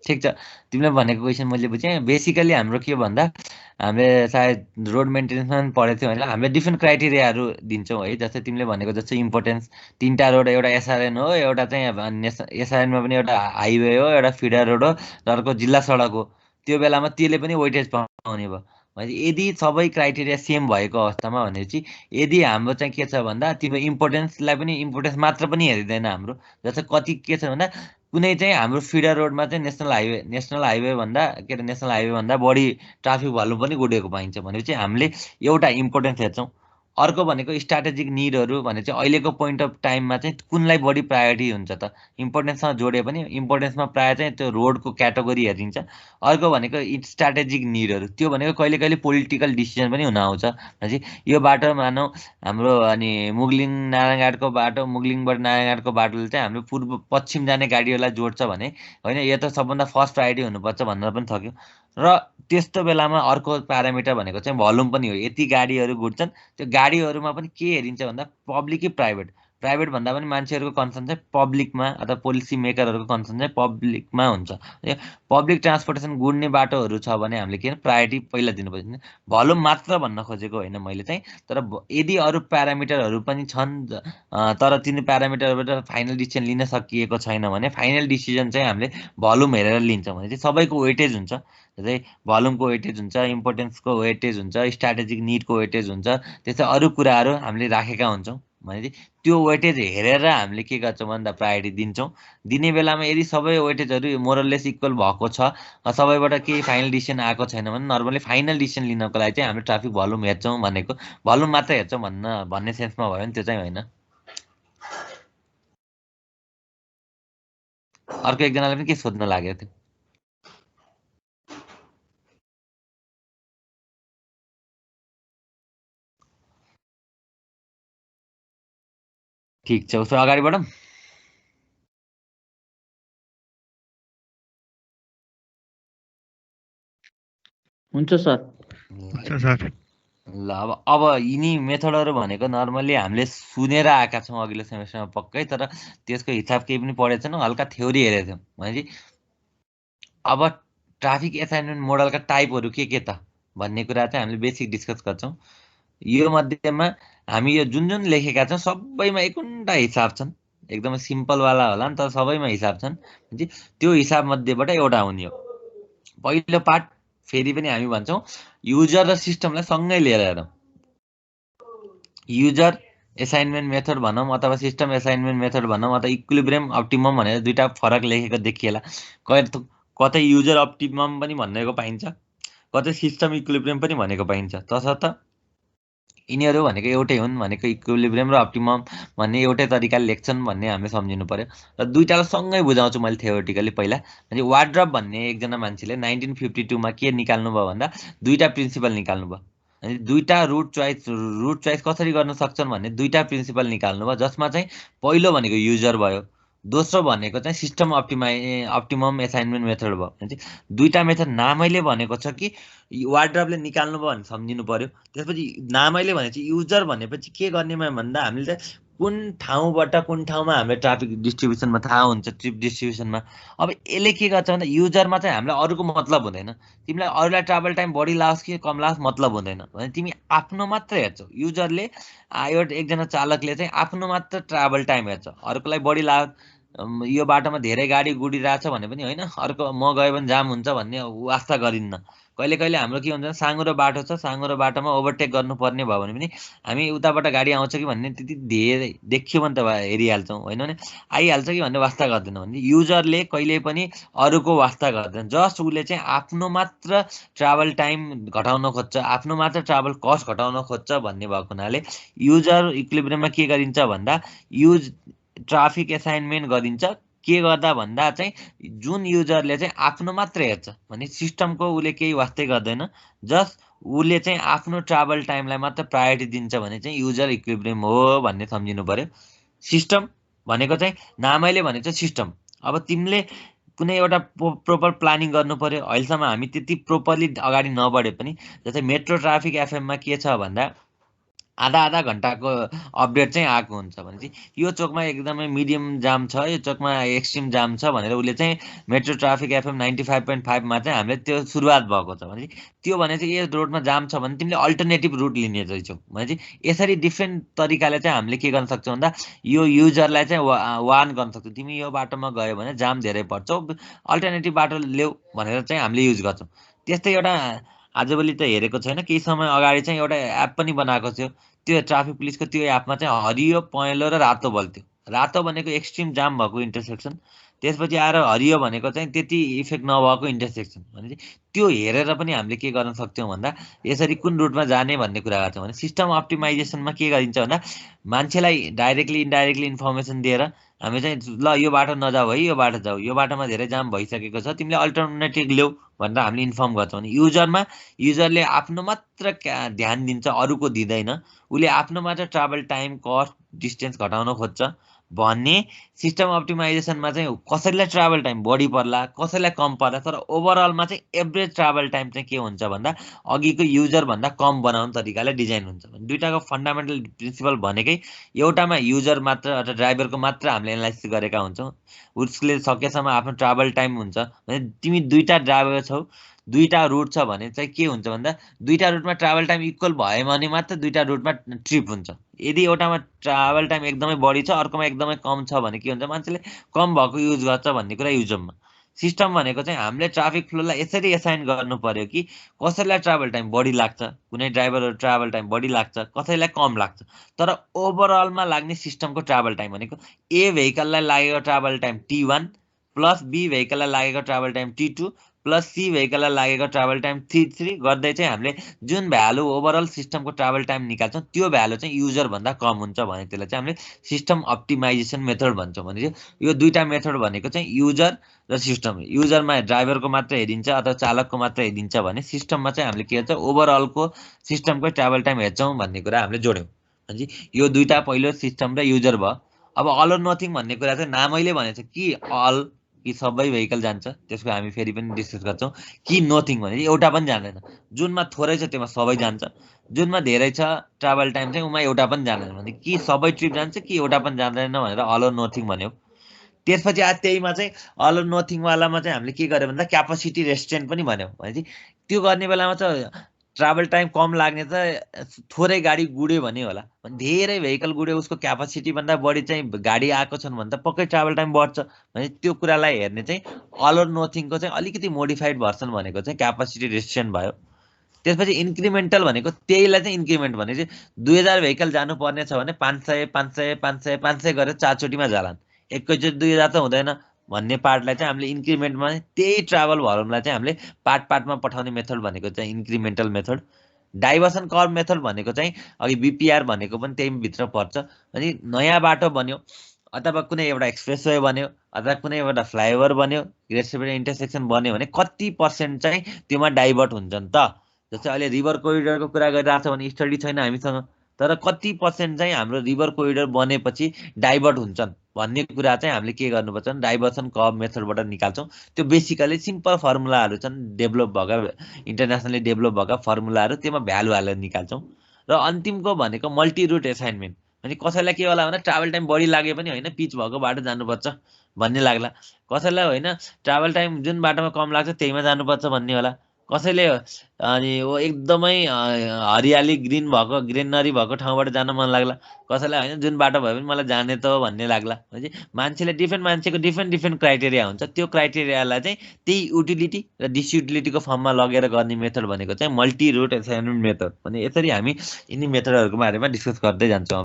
ठिक छ, तिमीले भनेको क्वेसन मैले बुझेँ। बेसिकली हाम्रो के भन्दा हामीले सायद रोड मेन्टेनेन्समा पनि पढेको थियो होइन, हामीले डिफ्रेन्ट क्राइटेरियाहरू दिन्छौँ है। जस्तै तिमीले भनेको जस्तै इम्पोर्टेन्स 3टा रोड, एउटा एसआरएन हो, एउटा चाहिँ एसआरएनमा पनि एउटा हाइवे हो, एउटा फिडर रोड हो, र अर्को जिल्ला सडक हो। त्यो बेलामा त्यसले पनि वेटेज पाउने भयो। भनेपछि यदि सबै क्राइटेरिया सेम भएको अवस्थामा भनेपछि यदि हाम्रो चाहिँ के छ भन्दा तिम्रो इम्पोर्टेन्सलाई पनि इम्पोर्टेन्स मात्र पनि हेरिँदैन हाम्रो। जस्तै कति के छ भन्दा कुनै चाहिँ हाम्रो फिडर रोडमा चाहिँ नेसनल हाइवे भन्दा के अरे नेसनल हाइवे भन्दा बढी ट्राफिक भोल्युम पनि गुडेको पाइन्छ भनेपछि हामीले एउटा इम्पोर्टेन्स हेर्छौँ। अर्को भनेको स्ट्राटेजिक निडहरू भने चाहिँ अहिलेको पोइन्ट अफ टाइममा चाहिँ कुनलाई बढी प्रायोरिटी हुन्छ त, इम्पोर्टेन्ससँग जोडे पनि इम्पोर्टेन्समा प्रायः चाहिँ त्यो रोडको क्याटेगोरी हेरिन्छ। अर्को भनेको स्ट्राटेजिक निडहरू, त्यो भनेको कहिले कहिले पोलिटिकल डिसिजन पनि हुन आउँछ। भनेपछि यो बाटो मानौँ हाम्रो अनि मुगलिङ नारायणघाटको बाटो, मुगलिङबाट नारायणघाटको बाटोले चाहिँ हाम्रो पूर्व पश्चिम जाने गाडीहरूलाई जोड्छ भने होइन, यो त सबभन्दा फर्स्ट प्रायोरिटी हुनुपर्छ भनेर पनि सक्यो। र त्यस्तो बेलामा अर्को प्यारामिटर भनेको चाहिँ भोल्युम पनि हो। यति गाडीहरू घुट्छन्, त्यो गाडीहरूमा पनि के हेरिन्छ भन्दा पब्लिक कि प्राइभेट भन्दा पनि मान्छेहरूको कन्सर्न चाहिँ पब्लिकमा अथवा पोलिसी मेकरहरूको कन्सर्न चाहिँ पब्लिकमा हुन्छ। पब्लिक ट्रान्सपोर्टेसन गुड्ने बाटोहरू छ भने हामीले के प्रायोरिटी पहिला दिनुपर्छ। भोल्युम मात्र भन्न खोजेको होइन मैले चाहिँ, तर यदि अरू प्यारामिटरहरू पनि छन् तर तिनी प्यारामिटरबाट फाइनल डिसिजन लिन सकिएको छैन भने फाइनल डिसिजन चाहिँ हामीले भोल्युम हेरेर लिन्छौँ। भने चाहिँ सबैको वेटेज हुन्छ, जस्तै भोल्युमको वेटेज हुन्छ, इम्पोर्टेन्सको वेटेज हुन्छ, स्ट्राटेजिक निडको वेटेज हुन्छ, त्यस्तै अरू कुराहरू हामीले राखेका हुन्छौँ। भनेपछि त्यो वेटेज हेरेर हामीले के गर्छौँ भन्दा प्रायोरिटी दिन्छौँ। दिने बेलामा यदि सबै वेटेजहरू मोरलेस इक्वल भएको छ, सबैबाट केही फाइनल डिसिसन आएको छैन भने नर्मली फाइनल डिसिसन लिनको लागि चाहिँ हामीले ट्राफिक भोल्युम हेर्छौँ भनेको, भोल्युम मात्रै हेर्छौँ भन्ने सेन्समा भयो नि, त्यो चाहिँ होइन। अर्को एकजनाले पनि के सोध्न लाग्यो थियो? ठिक छ, उसो अगाडि बढौँ। हुन्छ सर। ल अब यिनी मेथडहरू भनेको नर्मली हामीले सुनेर आएका छौँ अघिल्लो सेमेस्टरमा पक्कै, तर त्यसको हिसाब केही पनि पढेको छैनौँ, हल्का थ्योरी हेरेको थियौँ। भनेपछि अब ट्राफिक एसाइनमेन्ट मोडलका टाइपहरू के त भन्ने कुरा चाहिँ हामीले बेसिक डिस्कस गर्छौँ। यो मध्येमा हामी यो जुन जुन लेखेका छौँ सबैमा एकुन्टा हिसाब छन्, एकदमै सिम्पलवाला होला नि त, सबैमा हिसाब छन्। त्यो हिसाब मध्येबाट एउटा हुने हो। पहिलो पार्ट फेरि पनि हामी भन्छौँ युजर र सिस्टमलाई सँगै लिएर हेरौँ। युजर एसाइनमेन्ट मेथड भनौँ अथवा सिस्टम एसाइनमेन्ट मेथड भनौँ अथवा इक्विलिब्रियम अप्टिमम भनेर दुईवटा फरक लेखेको देखिएला। कतै युजर अप्टिमम पनि भनेको पाइन्छ, कतै सिस्टम इक्विलिब्रियम पनि भनेको पाइन्छ। तसर्थ यिनीहरू भनेको एउटै हुन्, भनेको इक्विलिब्रियम र अप्टिमम भन्ने एउटै तरिकाले लेख्छन् भन्ने हामीले सम्झिनु पर्यो। र दुईटालाई सँगै बुझाउँछु मैले थ्योरिटिकली। पहिला भने वार्ड्रप भन्ने एकजना मान्छेले 1952मा के निकाल्नु भयो भन्दा दुईटा प्रिन्सिपल निकाल्नु भयो। अनि दुईटा रुट चोइस कसरी गर्न सक्छन् भन्ने दुईटा प्रिन्सिपल निकाल्नु भयो, जसमा चाहिँ पहिलो भनेको युजर भयो, दोस्रो भनेको चाहिँ सिस्टम अप्टिमम एसाइनमेन्ट मेथड भयो। भने चाहिँ दुईटा मेथड नामैले भनेको छ कि वार्ड्रपले निकाल्नु भयो भने सम्झिनु पर्यो। त्यसपछि नामैले भनेपछि युजर भनेपछि के गर्नेमा भन्दा हामीले चाहिँ कुन ठाउँबाट कुन ठाउँमा हामीले ट्राफिक डिस्ट्रिब्युसनमा थाहा हुन्छ, ट्रिप डिस्ट्रिब्युसनमा। अब यसले के गर्छ भन्दा युजरमा चाहिँ हामीलाई अरूको मतलब हुँदैन, तिमीलाई अरूलाई ट्राभल टाइम बढी लागोस् कि कम लागोस् मतलब हुँदैन, भने तिमी आफ्नो मात्र हेर्छौ। युजरले एउटा एकजना चालकले चाहिँ आफ्नो मात्र ट्राभल टाइम हेर्छ, अरूकोलाई बढी लाग्यो यो बाटोमा धेरै गाडी गुडिरहेछ भने पनि होइन, अर्को म गयो भने जाम हुन्छ भन्ने वास्ता गरिन्न। कहिले कहिले हाम्रो के हुन्छ, साँगुरो बाटो छ, साँगुरो बाटोमा ओभरटेक गर्नुपर्ने भयो भने पनि हामी उताबाट गाडी आउँछ कि भन्ने त्यति धेरै देखियो भने त हेरिहाल्छौँ, होइन भने आइहाल्छ कि भन्ने वास्ता गर्दैनौँ। भने युजरले कहिले पनि अरूको वास्ता गर्दैन, जस्ट उसले चाहिँ आफ्नो मात्र ट्राभल टाइम घटाउन खोज्छ, आफ्नो मात्र ट्राभल कस्ट घटाउन खोज्छ भन्ने भएको हुनाले युजर इक्विलिब्रियममा के गरिन्छ भन्दा ट्राफिक एसाइनमेन्ट गरिन्छ। के गर्दा भन्दा चाहिँ जुन युजरले चाहिँ आफ्नो मात्र हेर्छ भने सिस्टमको उसले केही वास्तै गर्दैन, जस्ट उसले चाहिँ आफ्नो ट्राभल टाइमलाई मात्र प्रायोरिटी दिन्छ भने चाहिँ युजर इक्विलिब्रियम हो भन्ने सम्झिनु पर्यो। सिस्टम भनेको चाहिँ नामैले भनेको चाहिँ सिस्टम। अब तिमीले कुनै एउटा प्रोपर प्लानिङ गर्नु पर्यो। अहिलेसम्म हामी त्यति प्रोपरली अगाडि नबढे पनि, जस्तै मेट्रो ट्राफिक एफएममा के छ भन्दा आधा आधा घन्टाको अपडेट चाहिँ आएको हुन्छ। भने चाहिँ यो चोकमा एकदमै मिडियम जाम छ, यो चोकमा एक्सट्रिम जाम छ भनेर उसले चाहिँ मेट्रो ट्राफिक एफएम 95.5मा चाहिँ हामीले त्यो सुरुवात भएको छ। भने त्यो भने चाहिँ यो रोडमा जाम छ भने तिमीले अल्टरनेटिभ रुट लिने रहेछौ। भने चाहिँ यसरी डिफ्रेन्ट तरिकाले चाहिँ हामीले के गर्न सक्छौँ भन्दा यो युजरलाई चाहिँ वार्न गर्न सक्छौँ, तिमी यो बाटोमा गयो भने जाम धेरै पर्छौ, अल्टरनेटिभ बाटो ल्याऊ भनेर चाहिँ हामीले युज गर्छौँ। त्यस्तै एउटा आजभोलि त हेरेको छैन, केही समय अगाडि चाहिँ एउटा एप पनि बनाएको थियो, त्यो ट्राफिक पुलिसको। त्यो एपमा चाहिँ हरियो पहेँलो र रातो बल्थ्यो। रातो भनेको एक्सट्रिम जाम भएको इन्टरसेक्सन, त्यसपछि आएर हरियो भनेको चाहिँ त्यति इफेक्ट नभएको इन्टरसेक्सन। भने चाहिँ त्यो हेरेर पनि हामीले के गर्न सक्छौँ भन्दा यसरी कुन रुटमा जाने भन्ने कुरा गर्छौँ। भने सिस्टम अप्टिमाइजेसनमा के गरिन्छ भन्दा मान्छेलाई डाइरेक्टली इन्डाइरेक्टली इन्फर्मेसन दिएर हामी चाहिँ ल यो बाटो नजाऊ है, यो बाटो जाऊ, यो बाटोमा धेरै जाम भइसकेको छ, तिमीले अल्टरनेटिभ ल्याऊ भनेर हामीले इन्फर्म गर्छौँ। भने युजरले आफ्नो मात्र ध्यान दिन्छ, अरूको दिँदैन। उसले आफ्नो मात्र ट्राभल टाइम कस्ट डिस्टेन्स घटाउन खोज्छ भन्ने सिस्टम अप्टिमाइजेसनमा चाहिँ कसैलाई ट्राभल टाइम बढी पर्ला, कसैलाई कम पर्ला, तर ओभरअलमा चाहिँ एभरेज ट्राभल टाइम चाहिँ के हुन्छ भन्दा अघिको युजरभन्दा कम बनाउने तरिकाले डिजाइन हुन्छ। दुईटाको फन्डामेन्टल प्रिन्सिपल भनेकै एउटामा युजर मात्र अथवा ड्राइभरको मात्र हामीले एनालाइसिस गरेका हुन्छौँ, उसले सकेसम्म आफ्नो ट्राभल टाइम हुन्छ। भने तिमी दुईटा ड्राइभर छौ, दुईटा रुट छ भने चाहिँ के हुन्छ भन्दा दुईटा रुटमा ट्राभल टाइम इक्वल भयो भने मात्र दुईटा रुटमा ट्रिप हुन्छ। यदि एउटामा ट्राभल टाइम एकदमै बढी छ, अर्कोमा एकदमै कम छ भने के हुन्छ, मान्छेले कम भएको युज गर्छ भन्ने कुरा युजरमा। सिस्टम भनेको चाहिँ हामीले ट्राफिक फ्लोलाई यसरी एसाइन गर्नु पर्यो कि कसैलाई ट्राभल टाइम बढी लाग्छ, कुनै ड्राइभरहरू ट्राभल टाइम बढी लाग्छ, कसैलाई कम लाग्छ, तर ओभरअलमा लाग्ने सिस्टमको ट्राभल टाइम भनेको ए भेहिकललाई लागेको travel time T1 plus B भेहिकललाई लागेको travel time T2 plus C भेहिकललाई लागेको ट्राभल टाइम T3 गर्दै चाहिँ हामीले जुन भ्यालु ओभरअल सिस्टमको ट्राभल टाइम निकाल्छौँ त्यो भ्यालु चाहिँ युजरभन्दा कम हुन्छ भने त्यसलाई चाहिँ हामीले सिस्टम अप्टिमाइजेसन मेथड भन्छौँ। भने यो दुईटा मेथड भनेको चाहिँ युजर र सिस्टम। युजरमा ड्राइभरको मात्र हेरिन्छ अथवा चालकको मात्र हेरिन्छ भने सिस्टममा चाहिँ हामीले के भन्छ ओभरअलको सिस्टमकै ट्राभल टाइम हेर्छौँ भन्ने कुरा हामीले जोड्यौँ। भनेपछि यो दुईटा पहिलो सिस्टम र युजर भयो। अब अल अर नथिङ भन्ने कुरा चाहिँ नामैले भनेको छ कि अल कि सबै भेहिकल जान्छ, त्यसको हामी फेरि पनि डिस्कस गर्छौँ। कि नथिङ भने एउटा पनि जाँदैन, जुनमा थोरै छ त्यसमा सबै जान्छ, जुनमा धेरै छ ट्राभल टाइम चाहिँ उमा एउटा पनि जाँदैन। भने कि सबै ट्रिप जान्छ कि एउटा पनि जाँदैन भनेर अल अर नथिङ भन्यो। त्यसपछि आज त्यहीमा चाहिँ अल अर नथिङवालामा चाहिँ हामीले के गर्यो भन्दा क्यापासिटी रेस्ट्रेन्ट पनि भन्यो। भनेपछि त्यो गर्ने बेलामा चाहिँ ट्राभल टाइम कम लाग्ने त थोरै गाडी गुड्यो भने होला, धेरै भेहिकल गुड्यो उसको क्यापासिटीभन्दा बढी चाहिँ गाडी आएको छन् भने त पक्कै ट्राभल टाइम बढ्छ। भने त्यो कुरालाई हेर्ने चाहिँ अल अर नथिङको चाहिँ अलिकति मोडिफाइड भर्सन भनेको चाहिँ क्यापासिटी रेस्ट्रेन्ट भयो। त्यसपछि इन्क्रिमेन्टल भनेको त्यहीलाई चाहिँ इन्क्रिमेन्ट भने चाहिँ 2000 भेहिकल जानुपर्ने छ भने 500 500 500 500 गरेर 4 चोटिमा जालान्, एकैचोटि 2000 त हुँदैन भन्ने पार्टलाई चाहिँ हामीले इन्क्रिमेन्टमा त्यही ट्राभल भलुमलाई चाहिँ हामीले पार्टमा पठाउने मेथड भनेको चाहिँ incremental method. Diversion curve method भनेको चाहिँ अघि बिपिआर भनेको पनि त्यही भित्र पर्छ। अनि नयाँ बाटो बन्यो अथवा कुनै एउटा एक्सप्रेसवे बन्यो अथवा कुनै एउटा फ्लाइओभर बन्यो, ग्रेड सेभेन इन्टरसेक्सन बन्यो भने कति पर्सेन्ट चाहिँ त्योमा डाइभर्ट हुन्छन् त। जस्तै अहिले रिभर कोरिडोरको कुरा गरिरहेको छ भने स्टडी छैन हामीसँग, तर कति पर्सेन्ट चाहिँ हाम्रो रिभर कोरिडोर बनेपछि डाइभर्ट हुन्छन् भन्ने कुरा चाहिँ हामीले के गर्नुपर्छ भने डाइभर्सन कर्भ मेथडबाट निकाल्छौँ। त्यो बेसिकली सिम्पल फर्मुलाहरू छन्, डेभलप भएका इन्टरनेसनली डेभलप भएका फर्मुलाहरू, त्यसमा भ्यालु हालेर निकाल्छौँ। र अन्तिमको भनेको मल्टी रुट एसाइनमेन्ट। अनि कसैलाई के होला भने ट्राभल टाइम बढी लागे पनि होइन पिच भएको बाटो जानुपर्छ भन्ने लाग्ला, कसैलाई होइन ट्राभल टाइम जुन बाटोमा कम लाग्छ त्यहीमा जानुपर्छ भन्ने होला, कसैले अनि एकदमै हरियाली ग्रिनरी भएको ठाउँबाट जान मन लाग्ला, कसैलाई होइन जुन बाटो भयो भने मलाई जाने त हो भन्ने लाग्ला। भनेपछि मान्छेले मान्छेको डिफ्रेन्ट क्राइटेरिया हुन्छ, त्यो क्राइटेरियालाई चाहिँ त्यही युटिलिटी र डिसयुटिलिटीको फर्ममा लगेर गर्ने मेथड भनेको चाहिँ मल्टी रुट एसाइनमेन्ट मेथड। भने यसरी हामी यिनी मेथडहरूको बारेमा डिस्कस गर्दै जान्छौँ।